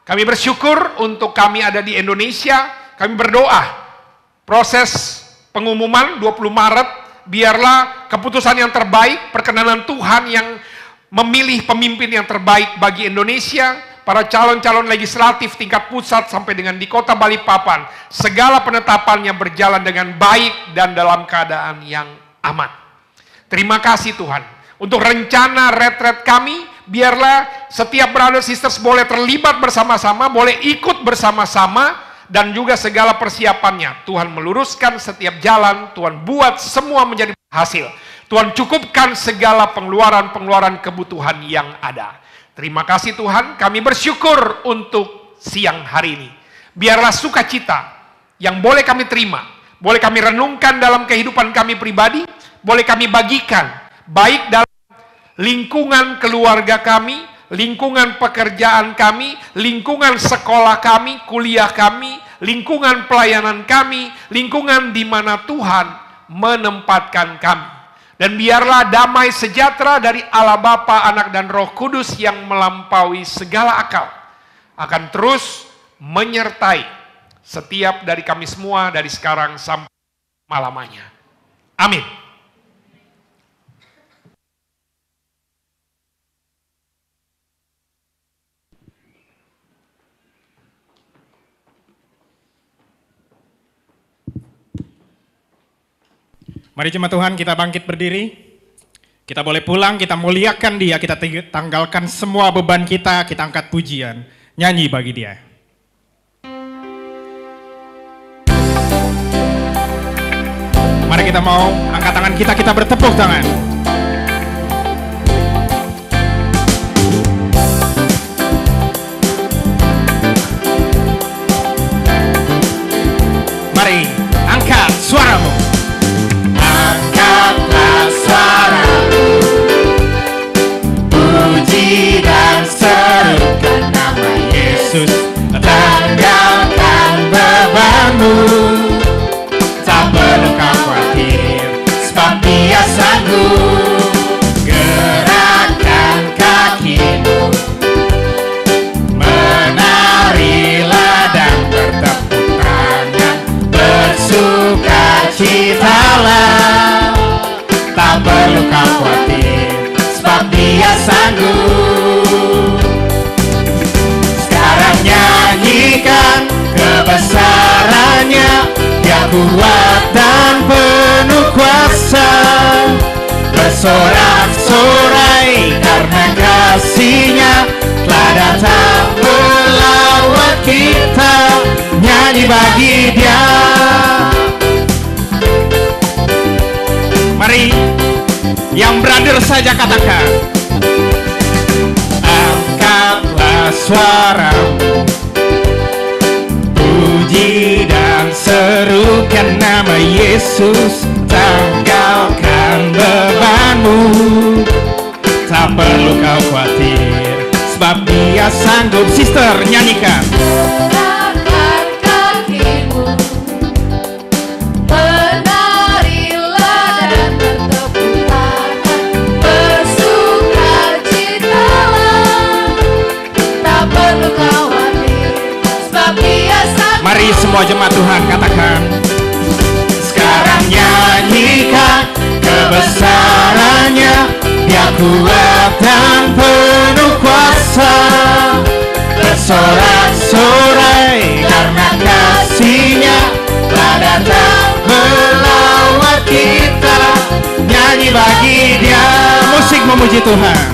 Speaker 3: Kami bersyukur untuk kami ada di Indonesia. Kami berdoa, proses pengumuman 20 Maret, biarlah keputusan yang terbaik, perkenanan Tuhan yang memilih pemimpin yang terbaik bagi Indonesia, para calon-calon legislatif tingkat pusat sampai dengan di kota Balikpapan, segala penetapannya berjalan dengan baik dan dalam keadaan yang aman. Terima kasih Tuhan. Untuk rencana retret kami, biarlah setiap brother sisters boleh terlibat bersama-sama, boleh ikut bersama-sama, dan juga segala persiapannya. Tuhan meluruskan setiap jalan, Tuhan buat semua menjadi berhasil. Tuhan cukupkan segala pengeluaran-pengeluaran kebutuhan yang ada. Terima kasih Tuhan, kami bersyukur untuk siang hari ini. Biarlah sukacita yang boleh kami terima, boleh kami renungkan dalam kehidupan kami pribadi, boleh kami bagikan, baik dalam lingkungan keluarga kami, lingkungan pekerjaan kami, lingkungan sekolah kami, kuliah kami, lingkungan pelayanan kami, lingkungan di mana Tuhan menempatkan kami. Dan biarlah damai sejahtera dari Allah Bapa, Anak dan Roh Kudus yang melampaui segala akal akan terus menyertai setiap dari kami semua dari sekarang sampai malamnya. Amin.
Speaker 2: Mari jemaat Tuhan kita bangkit berdiri. Kita boleh pulang, kita muliakan Dia, kita tanggalkan semua beban kita angkat pujian, nyanyi bagi Dia. Mari kita mau angkat tangan kita bertepuk tangan. Mari angkat suaramu.
Speaker 4: Angkatlah suaramu, puji dan serukan nama Yesus, tanggalkan
Speaker 2: perlu kau khawatir, sebab Dia sanggup. Sekarang nyanyikan kebesarannya, Dia kuat dan penuh kuasa. Bersorak-sorai karena kasih-Nya telah datang melawat kita. Nyanyi bagi Dia. Mari yang brother saja katakan, angkatlah suaramu, puji dan serukan nama Yesus. Tanggalkan bebanmu, tak perlu kau khawatir, sebab Dia sanggup. Sister, nyanyikan.
Speaker 5: Angkat kakimu, menarilah dan bertepuk tangan, bersukacitalah, tak perlu khawatir, sebab Dia sanggup.
Speaker 2: Mari semua jemaat Tuhan katakan, sekarang nyanyikan kebesarannya, Dia kuat dan penuh kuasa. Bersorak-sorai karena kasih-Nya telah datang melawat kita. Nyanyi bagi Dia. Musik memuji Tuhan.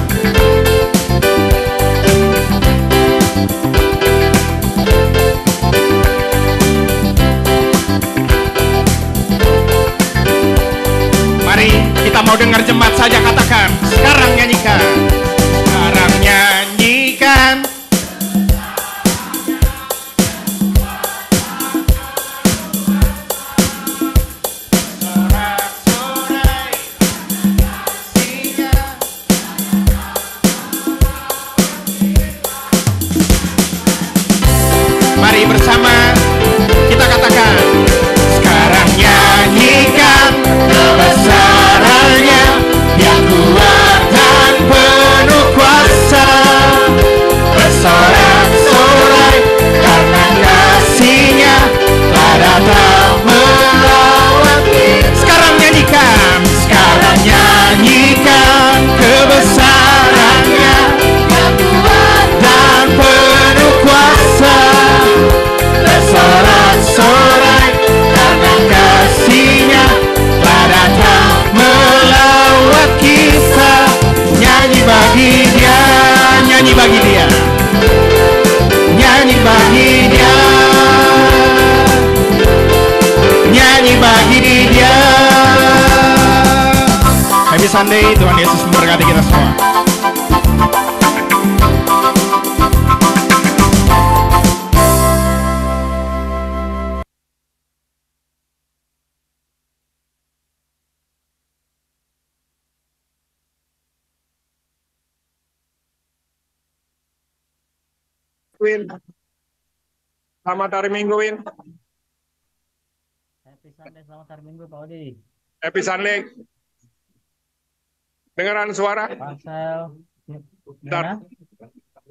Speaker 2: Mari kita mau dengar jemaat saja katakan, sekarang nyanyikan. Sekarang nyanyikan. Sorak-sorai kasih-Nya. Mari bersama kita katakan, sekarang nyanyikan kebesarannya, Dia kuat dan penuh kuasa. Bersorak-sorai karena kasih-Nya telah datang melawat kita. Sekarang nyanyikan, sekarang nyanyikan kebesarannya,
Speaker 5: Dia kuat
Speaker 2: dan penuh kuasa. Bersorak-sorai karena kasih-Nya telah datang melawat kita. Nyanyi bagi Dia, nyanyi bagi Dia, nyanyi bagi Dia, nyanyi bagi Dia. Happy Sunday, Tuhan Yesus memberkati kita semua.
Speaker 3: Win. Selamat hari Minggu, Win.
Speaker 6: Happy Sunday, selamat hari Minggu, Pak Odi.
Speaker 3: Happy Sunday. Dengeran suara?
Speaker 6: Marcel,
Speaker 3: Bentar.
Speaker 6: gimana?